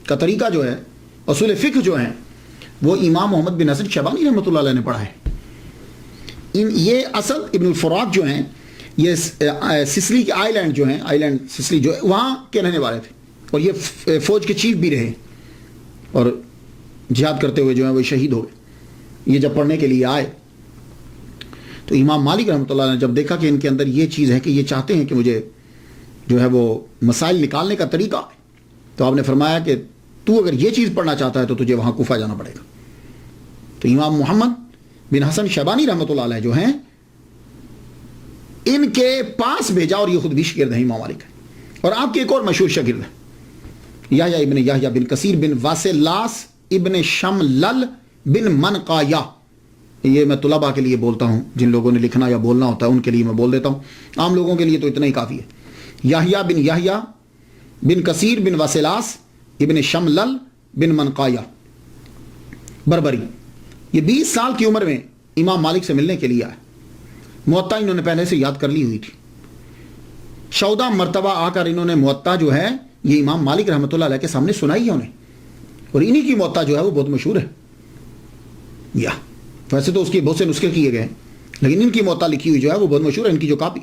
کا طریقہ جو ہے، اصول فقہ جو ہیں، وہ امام محمد بن حسن شیبانی رحمۃ اللہ علیہ نے پڑھا ہے. یہ اسد ابن الفراد جو ہیں، یہ سسلی کے آئلینڈ جو ہیں، آئلینڈ سسلی جو ہے وہاں کے رہنے والے تھے، اور یہ فوج کے چیف بھی رہے، اور جہاد کرتے ہوئے جو ہے وہ شہید ہو گئے. یہ جب پڑھنے کے لیے آئے تو امام مالک رحمۃ اللہ نے جب دیکھا کہ ان کے اندر یہ چیز ہے کہ یہ چاہتے ہیں کہ مجھے جو ہے وہ مسائل نکالنے کا طریقہ ہے، تو آپ نے فرمایا کہ تو اگر یہ چیز پڑھنا چاہتا ہے تو تجھے وہاں کوفہ جانا پڑے گا. تو امام محمد بن حسن شیبانی رحمۃ اللہ علیہ جو ہیں ان کے پاس بھیجا اور یہ خود بھی شاگرد ہیں امام مالک. اور آپ کے ایک اور مشہور شاگرد ہے یحییٰ ابن یحییٰ بن کثیر بن واسلاس ابن شملل بن منقایہ. یہ میں طلباء کے لیے بولتا ہوں، جن لوگوں نے لکھنا یا بولنا ہوتا ہے ان کے لیے میں بول دیتا ہوں، عام لوگوں کے لیے تو اتنا ہی کافی ہے. یحییٰ بن کثیر بن واسلاس ابن شملل بن منقایہ بربری. یہ 20 سال کی عمر میں امام مالک سے ملنے کے لیے آئے. موطا انہوں نے پہلے سے یاد کر لی ہوئی تھی. 14 مرتبہ آ کر انہوں نے موطا جو ہے یہ امام مالک رحمۃ اللہ علیہ کے سامنے سنائی ہے انہیں، اور انہی کی موطا جو ہے وہ بہت مشہور ہے. یا ویسے تو اس کے بہت سے نسخے کیے گئے لیکن ان کی موطا لکھی ہوئی جو ہے وہ بہت مشہور ہے. ان کی جو کاپی،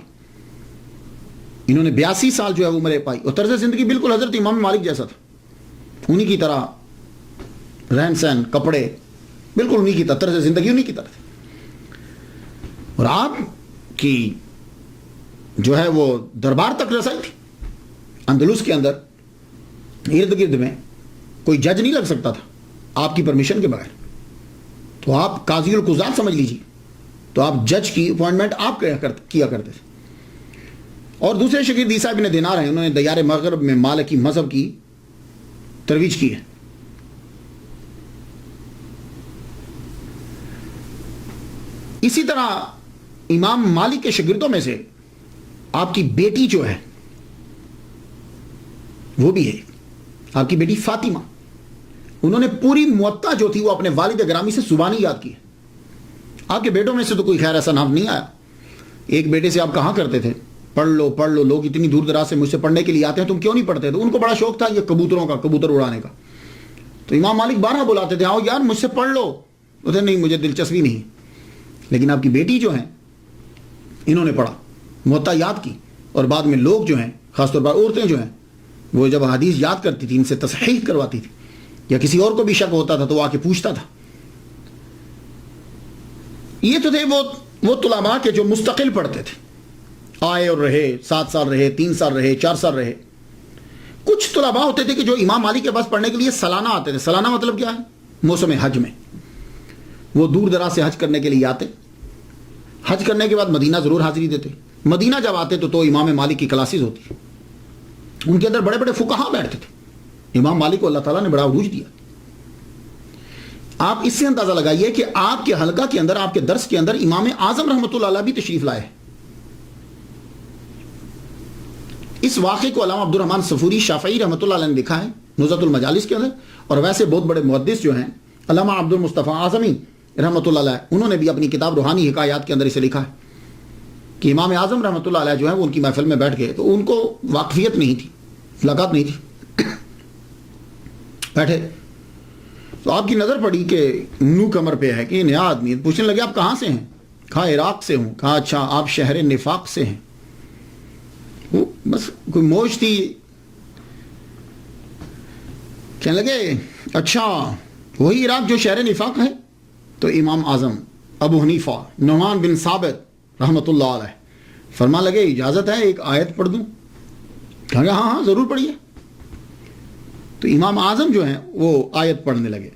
انہوں نے 82 سال جو ہے وہ عمر پائی، اور طرز زندگی بالکل حضرت امام مالک جیسا تھا. انہی کی طرح رہن سہن، کپڑے بالکل انہی کی طرح، طرز زندگی انہی کی طرح تھی. اور آپ کی جو ہے وہ دربار تک رسائی تھی. اندلس کے اندر ارد گرد میں کوئی جج نہیں لگ سکتا تھا آپ کی پرمیشن کے بغیر. تو آپ قاضی القضات سمجھ لیجیے، تو آپ جج کی اپوائنٹمنٹ آپ کیا کرتے تھے. اور دوسرے شاگرد عیسیٰ ابن دینار ہیں، انہوں نے دیار مغرب میں مالکی مذہب کی ترویج کی ہے. اسی طرح امام مالک کے شاگردوں میں سے آپ کی بیٹی جو ہے وہ بھی ہے، آپ کی بیٹی فاطمہ. انہوں نے پوری موطا جو تھی وہ اپنے والد گرامی سے زبانی یاد کی ہے. آپ کے بیٹوں میں سے تو کوئی خیر ایسا نام نہیں آیا. ایک بیٹے سے آپ کہا کرتے تھے پڑھ لو، لوگ اتنی دور دراز سے مجھ سے پڑھنے کے لیے آتے ہیں، تم کیوں نہیں پڑھتے؟ تو ان کو بڑا شوق تھا یہ کبوتروں کا، کبوتر اڑانے کا. تو امام مالک بارہ بلاتے تھے، آؤ یار مجھ سے پڑھ لو. بولتے نہیں، مجھے دلچسپی نہیں. لیکن آپ کی بیٹی جو ہیں انہوں نے پڑھا، موطا یاد کی، اور بعد میں لوگ جو ہیں، خاص طور پر عورتیں جو ہیں، وہ جب حدیث یاد کرتی تھی ان سے تصحیح کرواتی تھی، یا کسی اور کو بھی شک ہوتا تھا تو وہ آ کے پوچھتا تھا. یہ تو تھے وہ طلباء کے جو مستقل پڑھتے تھے، آئے اور رہے، 7 سال رہے، 3 سال رہے، 4 سال رہے. کچھ طلباء ہوتے تھے کہ جو امام مالک کے پاس پڑھنے کے لیے سالانہ آتے تھے. سالانہ مطلب کیا ہے؟ موسم حج میں وہ دور دراز سے حج کرنے کے لیے آتے. حج کرنے کے بعد مدینہ ضرور حاضری دیتے. مدینہ جب آتے تو امام مالک کی کلاسز ہوتی، ان کے اندر بڑے بڑے فقہا بیٹھتے تھے. امام مالک کو اللہ تعالیٰ نے بڑا عروج دیا. آپ اس سے اندازہ لگائیے کہ آپ کے حلقہ کے اندر، آپ کے درس کے اندر امام اعظم رحمۃ اللہ علیہ بھی تشریف لائے. اس واقعے کو علامہ عبد الرحمن صفوری شافعی رحمۃ اللہ علیہ نے لکھا ہے نزہۃ المجالس کے اندر. اور ویسے بہت بڑے محدث جو ہیں علامہ عبد المصطفیٰ اعظمی رحمۃ اللہ علیہ، انہوں نے بھی اپنی کتاب روحانی حکایات کے اندر اسے لکھا ہے کہ امام اعظم رحمۃ اللہ علیہ جو ہے وہ ان کی محفل میں بیٹھ گئے تو ان کو واقفیت نہیں تھی، ملاقات نہیں تھی. بیٹھے تو آپ کی نظر پڑی کہ نو کمر پہ ہے کہ یہ نیا آدمی. پوچھنے لگے آپ کہاں سے ہیں؟ کہا عراق سے ہوں. کہا اچھا آپ شہر نفاق سے ہیں؟ وہ بس کوئی موج تھی. کہنے لگے اچھا وہی عراق جو شہر نفاق ہے؟ تو امام اعظم ابو حنیفہ نعمان بن ثابت رحمۃ اللہ علیہ فرما لگے اجازت ہے ایک آیت پڑھ دوں؟ کہا کہ ہاں ضرور پڑھیے. تو امام اعظم جو ہیں وہ آیت پڑھنے لگے،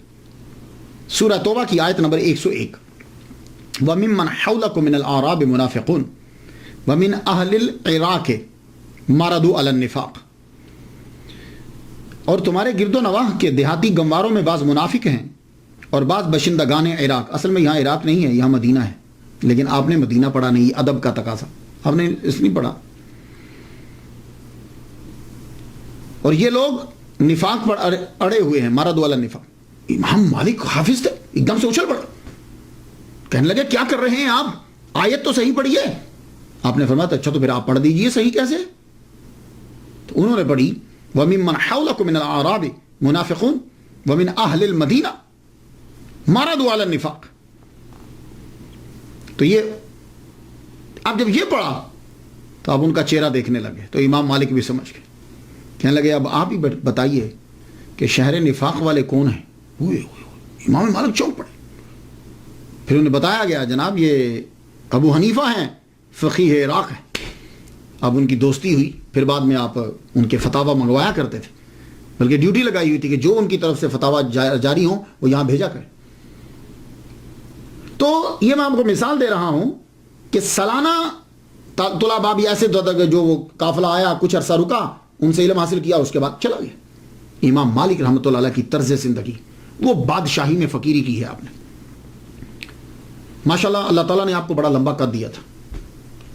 سورہ توبہ کی آیت نمبر 101. وَمِمَّنْ حَوْلَكُم مِّنَ الْأَعْرَابِ مُنَافِقُونَ وَمِنْ أَهْلِ الْعِرَاقِ مَرَضُوا عَلَى النِّفَاقِ. اور تمہارے گرد و نواح کے دیہاتی گنواروں میں بعض منافق ہیں اور بعض باشندگان عراق. اصل میں یہاں عراق نہیں ہے، یہاں مدینہ ہے، لیکن آپ نے مدینہ پڑھا نہیں، ادب کا تقاضا، آپ نے اس نہیں پڑھا. اور یہ لوگ نفاق پر اڑے ہوئے ہیں، مرض والا نفاق. امام مالک حافظ تھے، ایک دم سے اچھل پڑے، کہنے لگے کیا کر رہے ہیں آپ؟ آیت تو صحیح پڑھیے. آپ نے فرمایا اچھا تو پھر آپ پڑھ دیجئے صحیح کیسے؟ تو انہوں نے پڑھی وَمِمَّنْ حَوْلَكُم مِّنَ الْأَعْرَابِ مُنَافِقُونَ وَمِنْ أَهْلِ الْمَدِينَةِ مَرَضُوا عَلَى النِّفَاقِ. تو یہ اب جب یہ پڑھا تو اب ان کا چہرہ دیکھنے لگے تو امام مالک بھی سمجھ گئے. کہنے لگے اب آپ ہی بتائیے کہ شہر نفاق والے کون ہیں؟ ہوئے امام مالک چونک پڑے. پھر انہیں بتایا گیا جناب یہ ابو حنیفہ ہیں، فقیہ عراق ہیں. اب ان کی دوستی ہوئی. پھر بعد میں آپ ان کے فتاوی منگوایا کرتے تھے، بلکہ ڈیوٹی لگائی ہوئی تھی کہ جو ان کی طرف سے فتاوی جاری ہوں وہ یہاں بھیجا کریں. تو یہ میں آپ کو مثال دے رہا ہوں کہ سالانہ طلباء بھی ایسے جو وہ قافلہ آیا کچھ عرصہ رکا ان سے علم حاصل کیا اس کے بعد چلا گیا۔ امام مالک رحمۃ اللہ علیہ کی طرز زندگی، وہ بادشاہی میں فقیری کی ہے آپ نے، ماشاءاللہ اللہ تعالیٰ نے آپ کو بڑا لمبا قد دیا تھا،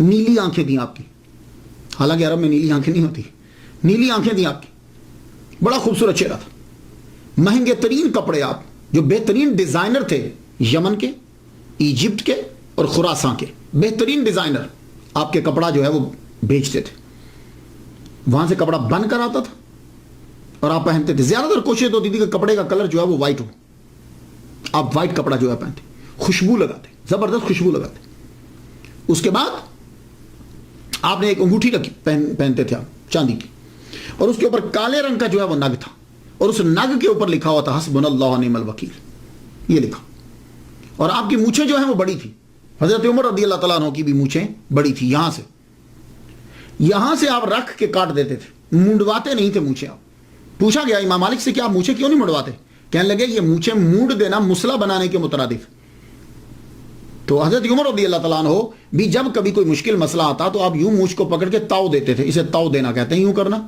نیلی آنکھیں دیں آپ کی، حالانکہ عرب میں نیلی آنکھیں نہیں ہوتی، نیلی آنکھیں دیں آپ کی، بڑا خوبصورت چہرہ تھا، مہنگے ترین کپڑے آپ جو بہترین ڈیزائنر تھے یمن کے، ایجپٹ کے اور خراساں کے بہترین ڈیزائنر آپ کے کپڑا جو ہے وہ بیچتے تھے، وہاں سے کپڑا بن کر آتا تھا اور آپ پہنتے تھے۔ زیادہ تر کوشش ہوتی تھی کہ کپڑے کا کلر جو ہے وہ وائٹ ہو، آپ وائٹ کپڑا جو ہے پہنتے، خوشبو لگاتے، زبردست خوشبو لگاتے۔ اس کے بعد آپ نے ایک انگوٹھی رکھی پہنتے تھے آپ چاندی کی، اور اس کے اوپر کالے رنگ کا جو ہے وہ نگ تھا، اور اس نگ کے اوپر لکھا ہوا تھا حسبنا اللہ و نعم الوکیل، یہ لکھا، اور آپ کی مونچھیں جو ہیں وہ بڑی تھی، حضرت عمر رضی اللہ تعالیٰ عنہ کی بھی مونچھیں بڑی تھی، یہاں سے آپ رکھ کے کاٹ دیتے تھے، مونڈواتے نہیں تھے مونچھیں آپ۔ پوچھا گیا امام مالک سے کہ آپ مونچھیں کیوں نہیں مونڈواتے؟ کہنے لگے یہ مونچھیں مونڈ دینا مسئلہ بنانے کے مترادف۔ تو حضرت عمر رضی اللہ تعالیٰ عنہ بھی جب کبھی کوئی مشکل مسئلہ آتا تو آپ یوں مونچھ کو پکڑ کے تاؤ دیتے تھے، اسے تاؤ دینا کہتے ہیں، یوں کرنا۔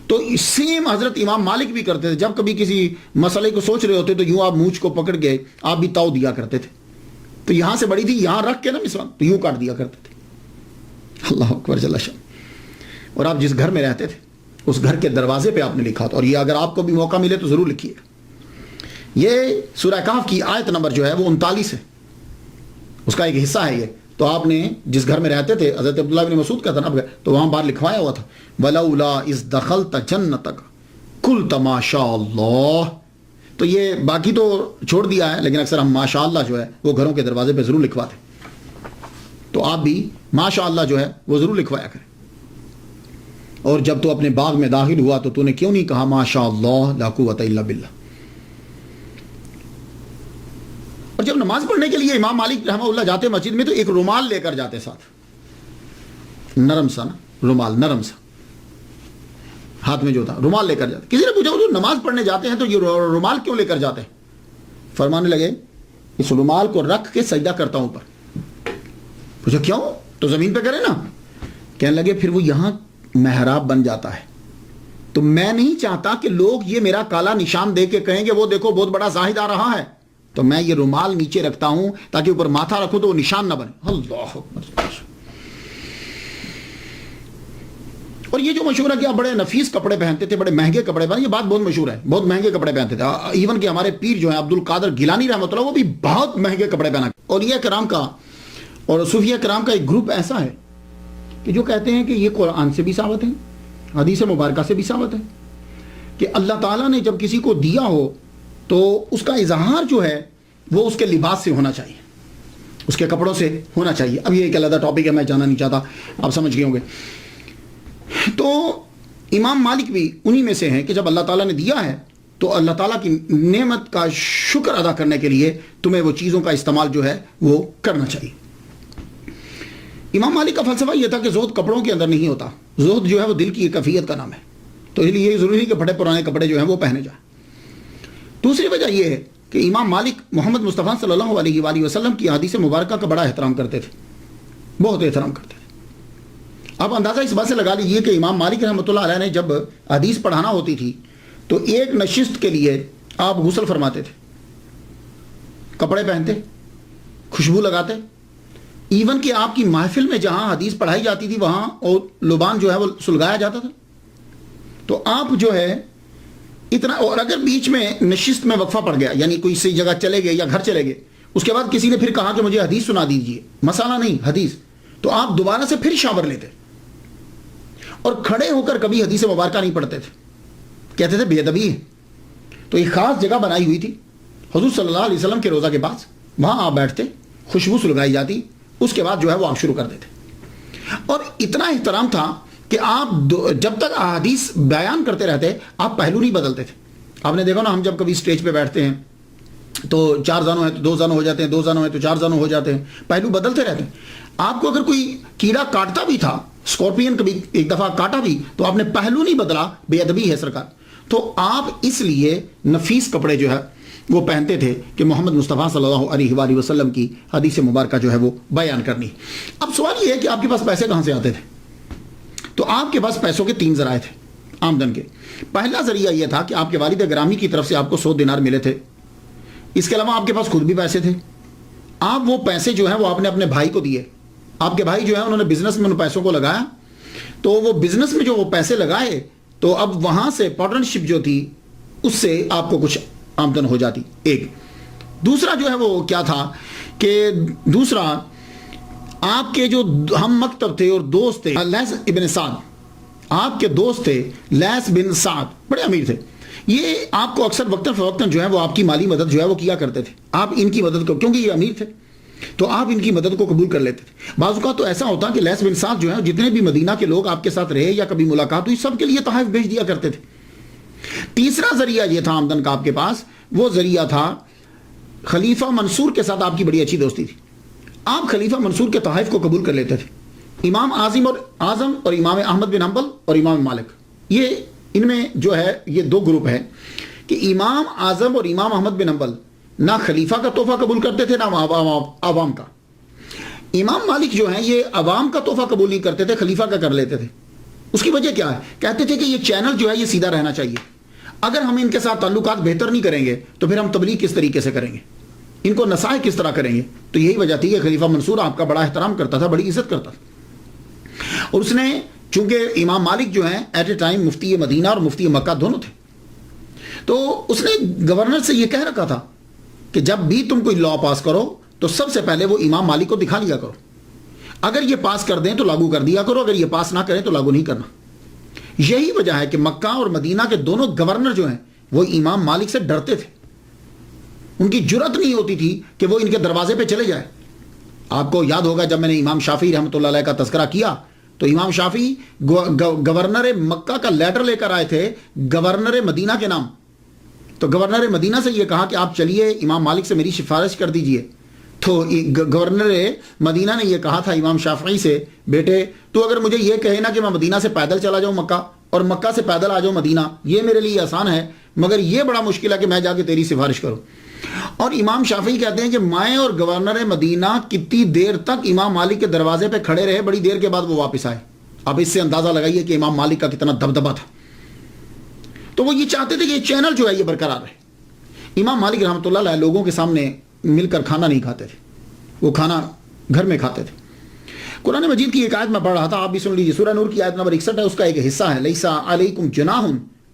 تو سیم حضرت امام مالک بھی کرتے تھے، جب کبھی کسی مسئلے کو سوچ رہے ہوتے تو یوں آپ مونچھ کو پکڑ کے آپ بھی تاؤ دیا کرتے تھے۔ تو یہاں سے بڑی تھی، یہاں رکھ کے نا مثلا تو یوں کاٹ دیا کرتے تھے۔ اللہ اکبر جل شان۔ اور آپ جس گھر میں رہتے تھے اس گھر کے دروازے پہ آپ نے لکھا تھا، اور یہ اگر آپ کو بھی موقع ملے تو ضرور لکھیے گا۔ یہ سورہ کہف کی آیت نمبر جو ہے وہ 39 ہے، اس کا ایک حصہ ہے یہ۔ تو آپ نے جس گھر میں رہتے تھے، حضرت عبداللہ بن مسعود کا تھا نا، تو وہاں باہر لکھوایا ہوا تھا وَلَوْلَا إِذْ دَخَلْتَ جَنَّتَكَ قُلْتَ مَا شَاءَ اللَّهُ۔ تو یہ باقی تو چھوڑ دیا ہے، لیکن اکثر ہم ماشاء اللہ جو ہے وہ گھروں کے دروازے پہ ضرور لکھواتے، تو آپ بھی ماشاء اللہ جو ہے وہ ضرور لکھوایا کریں۔ اور جب تو اپنے باغ میں داخل ہوا تو تو نے کیوں نہیں کہا ماشاء اللہ لا قوت الا باللہ؟ اور جب نماز پڑھنے کے لیے امام مالک رحمہ اللہ جاتے مسجد میں تو ایک رومال لے کر جاتے ساتھ، نرم سا نا رومال، نرم سا ہاتھ میں جو تھا رومال لے کر جاتے۔ کسی نے پوچھا حضور نماز پڑھنے جاتے ہیں تو یہ رومال کیوں لے کر جاتے ہیں؟ فرمانے لگے اس رومال کو رکھ کے سجدہ کرتا ہوں اوپر۔ پوچھا کیوں؟ تو زمین پہ کرے نا۔ کہنے لگے پھر وہ یہاں محراب بن جاتا ہے، تو میں نہیں چاہتا کہ لوگ یہ میرا کالا نشان دے کے کہیں کہ وہ دیکھو بہت بڑا زاہد آ رہا ہے، تو میں یہ رومال نیچے رکھتا ہوں تاکہ اوپر ماتھا رکھوں تو وہ نشان نہ بنے۔ اللہ اکبر۔ اور یہ جو مشہور ہے کہ آپ بڑے نفیس کپڑے پہنتے تھے، بڑے مہنگے کپڑے پہنتے، یہ بات بہت مشہور ہے، بہت مہنگے کپڑے پہنتے تھے۔ ایون کہ ہمارے پیر جو ہیں عبد القادر گیلانی رحمۃ اللہ، وہ بھی بہت مہنگے کپڑے پہنا۔ اولیاء کرام کا اور صوفیہ کرام کا ایک گروپ ایسا ہے کہ جو کہتے ہیں کہ یہ قرآن سے بھی ثابت ہے، حدیث مبارکہ سے بھی ثابت ہے کہ اللہ تعالیٰ نے جب کسی کو دیا ہو تو اس کا اظہار جو ہے وہ اس کے لباس سے ہونا چاہیے، اس کے کپڑوں سے ہونا چاہیے۔ اب یہ ایک علیحدہ ٹاپک ہے، میں جانا نہیں چاہتا، آپ سمجھ گئے ہوں گے۔ تو امام مالک بھی انہی میں سے ہیں کہ جب اللہ تعالیٰ نے دیا ہے تو اللہ تعالیٰ کی نعمت کا شکر ادا کرنے کے لیے تمہیں وہ چیزوں کا استعمال جو ہے وہ کرنا چاہیے۔ امام مالک کا فلسفہ یہ تھا کہ زہد کپڑوں کے اندر نہیں ہوتا، زہد جو ہے وہ دل کی ایک کیفیت کا نام ہے، تو اس لیے یہ ضروری ہے کہ پھٹے پرانے کپڑے جو ہیں وہ پہنے جائیں۔ دوسری وجہ یہ ہے کہ امام مالک محمد مصطفیٰ صلی اللہ علیہ وآلہ وسلم کی حدیث مبارکہ کا بڑا احترام کرتے تھے، بہت احترام کرتے تھے۔ آپ اندازہ اس بات سے لگا لیجئے کہ امام مالک رحمۃ اللہ علیہ نے جب حدیث پڑھانا ہوتی تھی تو ایک نشست کے لیے آپ غسل فرماتے تھے، کپڑے پہنتے، خوشبو لگاتے، ایون کہ آپ کی محفل میں جہاں حدیث پڑھائی جاتی تھی وہاں اور لبان جو ہے وہ سلگایا جاتا تھا۔ تو آپ جو ہے اتنا، اور اگر بیچ میں نشست میں وقفہ پڑ گیا، یعنی کوئی سی جگہ چلے گئے یا گھر چلے گئے، اس کے بعد کسی نے پھر کہا کہ مجھے حدیث سنا دیجئے، مسئلہ نہیں حدیث، تو آپ دوبارہ سے پھر شاور لیتے اور کھڑے ہو کر کبھی حدیث مبارکہ نہیں پڑھتے تھے، کہتے تھے بے ادبی ہے۔ تو ایک خاص جگہ بنائی ہوئی تھی حضور صلی اللہ علیہ وسلم کے روضہ کے پاس، وہاں آپ بیٹھتے، خوشبو سلگائی جاتی، اس کے بعد جو ہے وہ آپ شروع کر دیتے۔ اور اتنا احترام تھا کہ آپ جب تک احادیث بیان کرتے رہتے آپ پہلو نہیں بدلتے تھے۔ آپ نے دیکھا نا، ہم جب کبھی اسٹیج پہ بیٹھتے ہیں تو 4 زانوں ہیں تو 2 زانوں ہو جاتے ہیں، 2 زانوں ہیں تو 4 زانوں ہو جاتے ہیں، پہلو بدلتے رہتے ہیں۔ آپ کو اگر کوئی کیڑا کاٹتا بھی تھا، اسکارپین کبھی ایک دفعہ کاٹا بھی، تو آپ نے پہلو نہیں بدلا، بے ادبی ہے سرکار۔ تو آپ اس لیے نفیس کپڑے جو ہے وہ پہنتے تھے کہ محمد مصطفیٰ صلی اللہ علیہ وآلہ وسلم کی حدیث مبارکہ جو ہے وہ بیان کرنی. اب سوال یہ ہے کہ آپ کے پاس پیسے کہاں سے آتے تھے؟ تو آپ کے پاس پیسوں کے 3 ذرائع تھے آمدن کے. پہلا ذریعہ یہ تھا کہ آپ کے والد گرامی کی طرف سے آپ کو 100 دینار ملے تھے. اس کے علاوہ آپ کے پاس خود بھی پیسے تھے. آپ وہ پیسے جو ہیں وہ آپ نے اپنے بھائی کو دیے. آپ کے بھائی جو ہیں انہوں نے بزنس میں ان پیسوں کو لگایا. تو وہ بزنس میں جو وہ پیسے لگائے تو اب وہاں سے پارٹنرشپ جو تھی اس سے آپ کو کچھ آمدن ہو جاتی. ایک دوسرا جو ہے وہ کیا تھا کہ دوسرا آپ کے جو ہم مکتب تھے اور دوست تھے لیث ابن سعد, آپ کے دوست تھے لیث بن سعد, بڑے امیر تھے. یہ آپ کو اکثر وقتاً فوقتاً جو ہے وہ آپ کی مالی مدد جو ہے وہ کیا کرتے تھے. آپ ان کی مدد کو, کیونکہ یہ امیر تھے تو آپ ان کی مدد کو قبول کر لیتے تھے. بعض اوقات تو ایسا ہوتا کہ لیث بن سعد جو ہے جتنے بھی مدینہ کے لوگ آپ کے ساتھ رہے یا کبھی ملاقات ہوئی سب کے لیے تحائف بھیج دیا کرتے تھے. تیسرا ذریعہ یہ تھا آمدن کا آپ کے پاس, وہ ذریعہ تھا خلیفہ منصور کے ساتھ آپ کی بڑی اچھی دوستی تھی. آپ خلیفہ منصور کے تحائف کو قبول کر لیتے تھے. امام اعظم اور امام احمد بن حنبل اور امام مالک, یہ ان میں جو ہے یہ 2 گروپ ہے کہ امام اعظم اور امام احمد بن حنبل نہ خلیفہ کا تحفہ قبول کرتے تھے نہ عوام کا. امام مالک جو ہیں یہ عوام کا تحفہ قبول نہیں کرتے تھے, خلیفہ کا کر لیتے تھے. اس کی وجہ کیا ہے؟ کہتے تھے کہ یہ چینل جو ہے یہ سیدھا رہنا چاہیے. اگر ہم ان کے ساتھ تعلقات بہتر نہیں کریں گے تو پھر ہم تبلیغ کس طریقے سے کریں گے, ان کو نصائح کس طرح کریں گے. تو یہی وجہ تھی کہ خلیفہ منصور آپ کا بڑا احترام کرتا تھا, بڑی عزت کرتا تھا. اور اس نے چونکہ امام مالک جو ہیں ایٹ اے ٹائم مفتی مدینہ اور مفتی مکہ دونوں تھے, تو اس نے گورنر سے یہ کہہ رکھا تھا کہ جب بھی تم کوئی لا پاس کرو تو سب سے پہلے وہ امام مالک کو دکھا لیا کرو. اگر یہ پاس کر دیں تو لاگو کر دیا کرو, اگر یہ پاس نہ کریں تو لاگو نہیں کرنا. یہی وجہ ہے کہ مکہ اور مدینہ کے دونوں گورنر جو ہیں وہ امام مالک سے ڈرتے تھے. ان کی جرأت نہیں ہوتی تھی کہ وہ ان کے دروازے پہ چلے جائے. آپ کو یاد ہوگا جب میں نے امام شافعی رحمۃ اللہ علیہ کا تذکرہ کیا تو امام شافعی گورنر مکہ کا لیٹر لے کر آئے تھے گورنر مدینہ کے نام. تو گورنر مدینہ سے یہ کہا کہ آپ چلیے امام مالک سے میری سفارش کر دیجئے. تو گورنر مدینہ نے یہ کہا تھا امام شافعی سے, بیٹے تو اگر مجھے یہ کہے نا کہ میں مدینہ سے پیدل چلا جاؤں مکہ اور مکہ سے پیدل آ جاؤں مدینہ, یہ میرے لیے آسان ہے, مگر یہ بڑا مشکل ہے کہ میں جا کے تیری سفارش کروں. اور امام شافعی کہتے ہیں کہ میں اور گورنر مدینہ کتنی دیر تک امام مالک کے دروازے پہ کھڑے رہے, بڑی دیر کے بعد وہ واپس آئے. اب اس سے اندازہ لگائیے کہ امام مالک کا کتنا دبدبہ تھا. تو وہ یہ چاہتے تھے کہ یہ چینل جو ہے یہ برقرار رہے. امام مالک رحمۃ اللہ علیہ لوگوں کے سامنے مل کر کھانا نہیں کھاتے تھے, وہ کھانا گھر میں کھاتے تھے. قرآن مجید کی ایک آیت میں پڑھ رہا تھا, آپ بھی سن لیجیے. سورہ نور کی آیت نمبر 61 ہے, اس کا ایک حصہ ہے لیسا علیکم جناح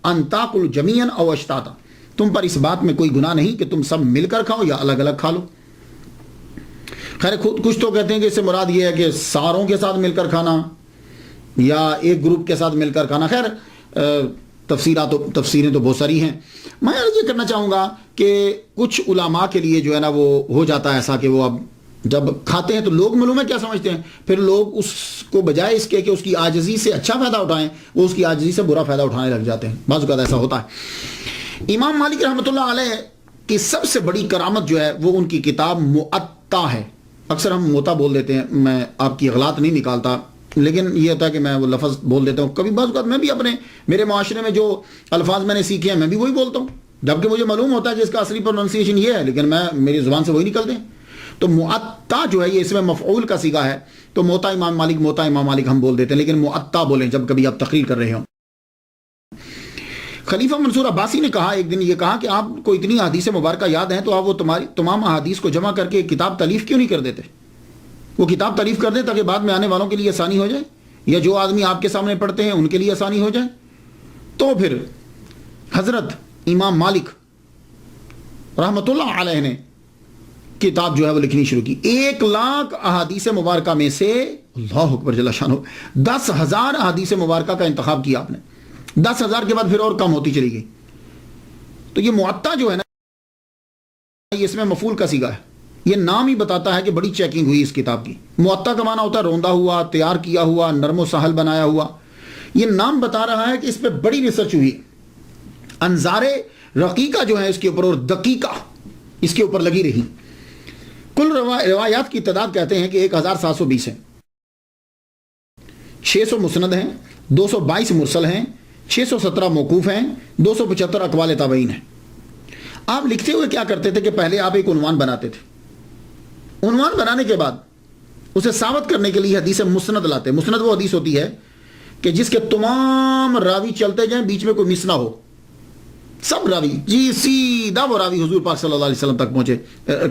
ان تاکلوا جمیعا او اشتاتا, تم پر اس بات میں کوئی گناہ نہیں کہ تم سب مل کر کھاؤ یا الگ الگ کھا لو. خیر کچھ تو کہتے ہیں کہ اس سے مراد یہ ہے کہ ساروں کے ساتھ مل کر کھانا یا ایک گروپ کے ساتھ مل کر کھانا. خیر تفسیریں تو بہت ساری ہیں. میں یہ کرنا چاہوں گا کہ کچھ علماء کے لیے جو ہے نا وہ ہو جاتا ہے ایسا کہ وہ اب جب کھاتے ہیں تو لوگ معلوم ہے کیا سمجھتے ہیں, پھر لوگ اس کو بجائے اس کے کہ اس کی عاجزی سے اچھا فائدہ اٹھائیں وہ اس کی عاجزی سے برا فائدہ اٹھانے لگ جاتے ہیں. بعض اوقات ایسا ہوتا ہے. امام مالک رحمۃ اللہ علیہ کی سب سے بڑی کرامت جو ہے وہ ان کی کتاب موطا ہے. اکثر ہم موطا بول دیتے ہیں, میں آپ کی اغلاط نہیں نکالتا, لیکن یہ ہوتا ہے کہ میں وہ لفظ بول دیتا ہوں. کبھی بعض اوقات میں بھی میرے معاشرے میں جو الفاظ میں نے سیکھے ہیں میں بھی وہی بولتا ہوں, جبکہ مجھے معلوم ہوتا ہے کہ اس کا اصلی پروننسیشن یہ ہے, لیکن میری زبان سے وہی نکلتے ہیں. تو موطا جو ہے یہ اس میں مفعول کا صیغہ ہے, تو موطا امام مالک ہم بول دیتے ہیں, لیکن موطا بولیں جب کبھی آپ تقریر کر رہے ہوں. خلیفہ منصور عباسی نے کہا ایک دن, یہ کہا کہ آپ کو اتنی احادیث مبارکہ یاد ہیں تو آپ وہ تمام احادیث کو جمع کر کے ایک کتاب تالیف کیوں نہیں کر دیتے. وہ کتاب تالیف کر دیں تاکہ بعد میں آنے والوں کے لیے آسانی ہو جائے, یا جو آدمی آپ کے سامنے پڑھتے ہیں ان کے لیے آسانی ہو جائے. تو پھر حضرت امام مالک رحمۃ اللہ علیہ نے کتاب جو ہے وہ لکھنی شروع کی. 1,00,000 احادیث مبارکہ میں سے اللہ اکبر جل شانہ 10,000 احادیث مبارکہ کا انتخاب کیا آپ نے. 10,000 کے بعد پھر اور کم ہوتی چلی گئی. تو یہ موطا جو ہے نا یہ اس میں مفعول کا صیغہ ہے. یہ نام ہی بتاتا ہے کہ بڑی چیکنگ ہوئی اس کتاب کی. موطا کا معنی ہوتا ہے روندا ہوا, تیار کیا ہوا, نرم و سہل بنایا ہوا. یہ نام بتا رہا ہے کہ اس پہ بڑی ریسرچ ہوئی. انظار رقیقہ جو ہے اس کے اوپر اور دقیقہ اس کے اوپر لگی رہی. کل روایات کی تعداد کہتے ہیں کہ 1,720 ہیں. 600 مسند ہیں, 222 مرسل ہیں, 617 موقوف ہیں, 275 اقوال تابعین ہیں. آپ لکھتے ہوئے کیا کرتے تھے کہ پہلے آپ ایک عنوان بناتے تھے، عنوان بنانے کے بعد اسے ثابت کرنے کے لیے حدیث مسند لاتے. مسند وہ حدیث ہوتی ہے کہ جس کے تمام راوی چلتے جائیں، بیچ میں کوئی مس نہ ہو، سب راوی جی سیدھا وہ راوی حضور پاک صلی اللہ علیہ وسلم تک پہنچے.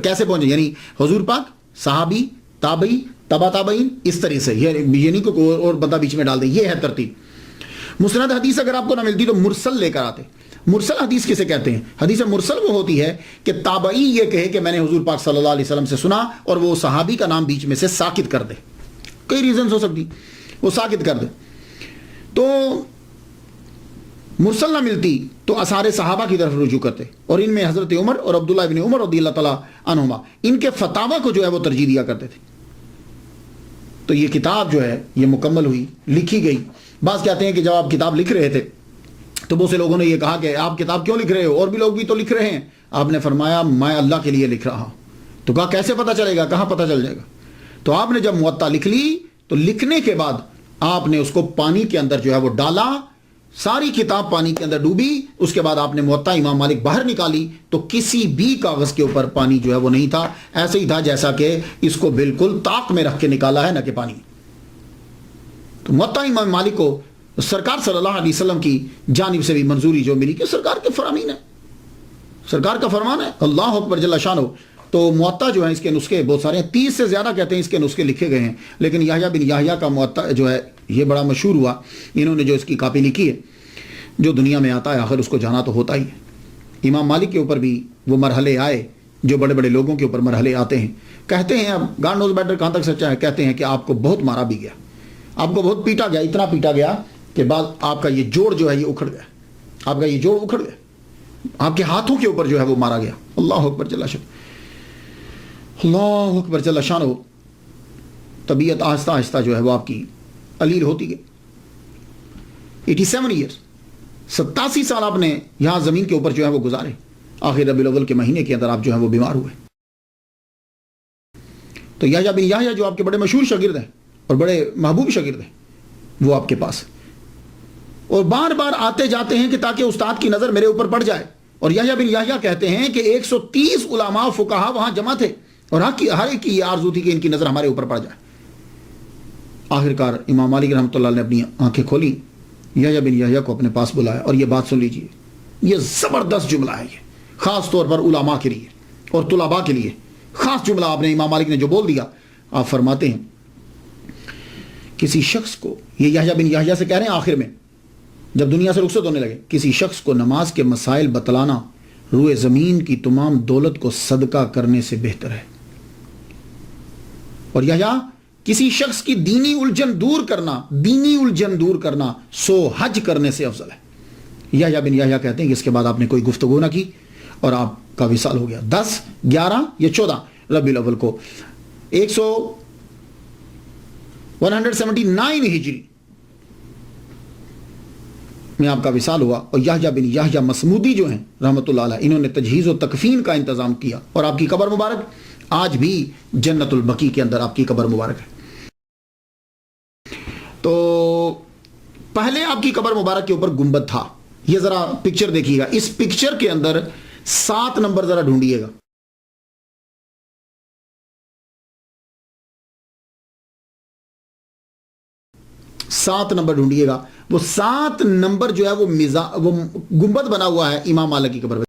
کیسے پہنچے؟ یعنی حضور پاک، صحابی، تابعی، تبا تابعین، اس طرح سے، یہ نہیں کہ کوئی اور بندہ بیچ میں ڈال دے. یہ ہے ترتیب. مسند حدیث اگر آپ کو نہ ملتی تو مرسل لے کر آتے. مرسل حدیث کسے کہتے ہیں؟ حدیث مرسل وہ ہوتی ہے کہ تابعی یہ کہے کہ میں نے حضور پاک صلی اللہ علیہ وسلم سے سنا، اور وہ صحابی کا نام بیچ میں سے ساکت کر دے. کئی ریزنز ہو سکتی، وہ ساکت کر دے. تو مرسل نہ ملتی تو اثار صحابہ کی طرف رجوع کرتے، اور ان میں حضرت عمر اور عبداللہ ابن عمر رضی اللہ تعالیٰ عنہما ان کے فتاوی کو جو ہے وہ ترجیح دیا کرتے تھے. تو یہ کتاب جو ہے یہ مکمل ہوئی، لکھی گئی. بعض کہتے ہیں کہ جب آپ کتاب لکھ رہے تھے تو بہت سے لوگوں نے یہ کہا کہ آپ کتاب کیوں لکھ رہے ہو، اور بھی لوگ بھی تو لکھ رہے ہیں. آپ نے فرمایا میں اللہ کے لیے لکھ رہا ہوں. تو کہا کیسے پتہ چلے گا، کہاں پتہ چل جائے گا؟ تو آپ نے جب موطا لکھ لی تو لکھنے کے بعد آپ نے اس کو پانی کے اندر جو ہے وہ ڈالا، ساری کتاب پانی کے اندر ڈوبی. اس کے بعد آپ نے موطا امام مالک باہر نکالی تو کسی بھی کاغذ کے اوپر پانی جو ہے وہ نہیں تھا، ایسے ہی تھا جیسا کہ اس کو بالکل طاق میں رکھ کے نکالا ہے، نہ کہ پانی. تو موطا امام مالک کو سرکار صلی اللہ علیہ وسلم کی جانب سے بھی منظوری جو ملی کہ سرکار کے فرامین ہے، سرکار کا فرمان ہے، اللہ اکبر جل شانہ. تو موطا جو ہے اس کے نسخے بہت سارے ہیں، 30 سے زیادہ کہتے ہیں اس کے نسخے لکھے گئے ہیں. لیکن یحییٰ بن یحییٰ کا موطا جو ہے یہ بڑا مشہور ہوا. انہوں نے جو اس کی کاپی لکھی ہے، جو دنیا میں آتا ہے آخر اس کو جانا تو ہوتا ہی ہے. امام مالک کے اوپر بھی وہ مرحلے آئے جو بڑے بڑے لوگوں کے اوپر مرحلے آتے ہیں. کہتے ہیں، اب گاڈ نوز بیٹر کہاں تک سچا ہے، کہتے ہیں کہ آپ کو بہت مارا بھی گیا، آپ کو بہت پیٹا گیا، اتنا پیٹا گیا کہ بعد آپ کا یہ جوڑ جو ہے یہ اکھڑ گیا، آپ کا یہ جوڑ اکھڑ گیا، آپ کے ہاتھوں کے اوپر جو ہے وہ مارا گیا. اللہ اکبر جل شانہ، اللہ اکبر جل شانہ. طبیعت آہستہ آہستہ جو ہے وہ آپ کی علیل ہوتی گئی. 87 ایئرس، 87 سال آپ نے یہاں زمین کے اوپر جو ہے وہ گزارے. آخر ربیع الاول کے مہینے کے اندر آپ جو ہے وہ بیمار ہوئے. تو یحییٰ بن یحییٰ جو آپ کے بڑے مشہور شاگرد ہیں اور بڑے محبوب شاگرد ہیں، وہ آپ کے پاس، اور بار بار آتے جاتے ہیں کہ تاکہ استاد کی نظر میرے اوپر پڑ جائے. اور یحییٰ بن یحییٰ کہتے ہیں کہ 130 علماء فقہا وہاں جمع تھے، اور ہر ایک کی یہ آرزو تھی کہ ان کی نظر ہمارے اوپر پڑ جائے. آخرکار امام مالک رحمۃ اللہ نے اپنی آنکھیں کھولی، یحییٰ بن یحییٰ کو اپنے پاس بلایا، اور یہ بات سن لیجئے، یہ زبردست جملہ ہے، یہ خاص طور پر علماء کے لیے اور طلباء کے لیے خاص جملہ آپ نے امام مالک نے جو بول دیا. آپ فرماتے ہیں کسی شخص کو، یہ یحییٰ بن یحییٰ سے کہہ رہے ہیں آخر میں جب دنیا سے رخصت ہونے لگے، کسی شخص کو نماز کے مسائل بتلانا روئے زمین کی تمام دولت کو صدقہ کرنے سے بہتر ہے. اور یحییٰ کسی شخص کی دینی الجھن دور کرنا 100 حج کرنے سے افضل ہے. یحییٰ بن یحییٰ کہتے ہیں کہ اس کے بعد آپ نے کوئی گفتگو نہ کی اور آپ کا وصال ہو گیا. 10، 11 یا 14 ربیع الاول کو 179 ہجری میں آپ کا وصال ہوا. اور یحییٰ بن یحییٰ مصمودی جو ہیں رحمۃ اللہ علیہ، انہوں نے تجہیز و تکفین کا انتظام کیا، اور آپ کی قبر مبارک آج بھی جنت البقیع کے اندر آپ کی قبر مبارک ہے. تو پہلے آپ کی قبر مبارک کے اوپر گنبد تھا. یہ ذرا پکچر دیکھیے گا، اس پکچر کے اندر 7 نمبر ذرا ڈھونڈیے گا. سات نمبر ڈھونڈیے گا. وہ 7 نمبر جو ہے وہ گنبد بنا ہوا ہے امام مالک کی قبر میں.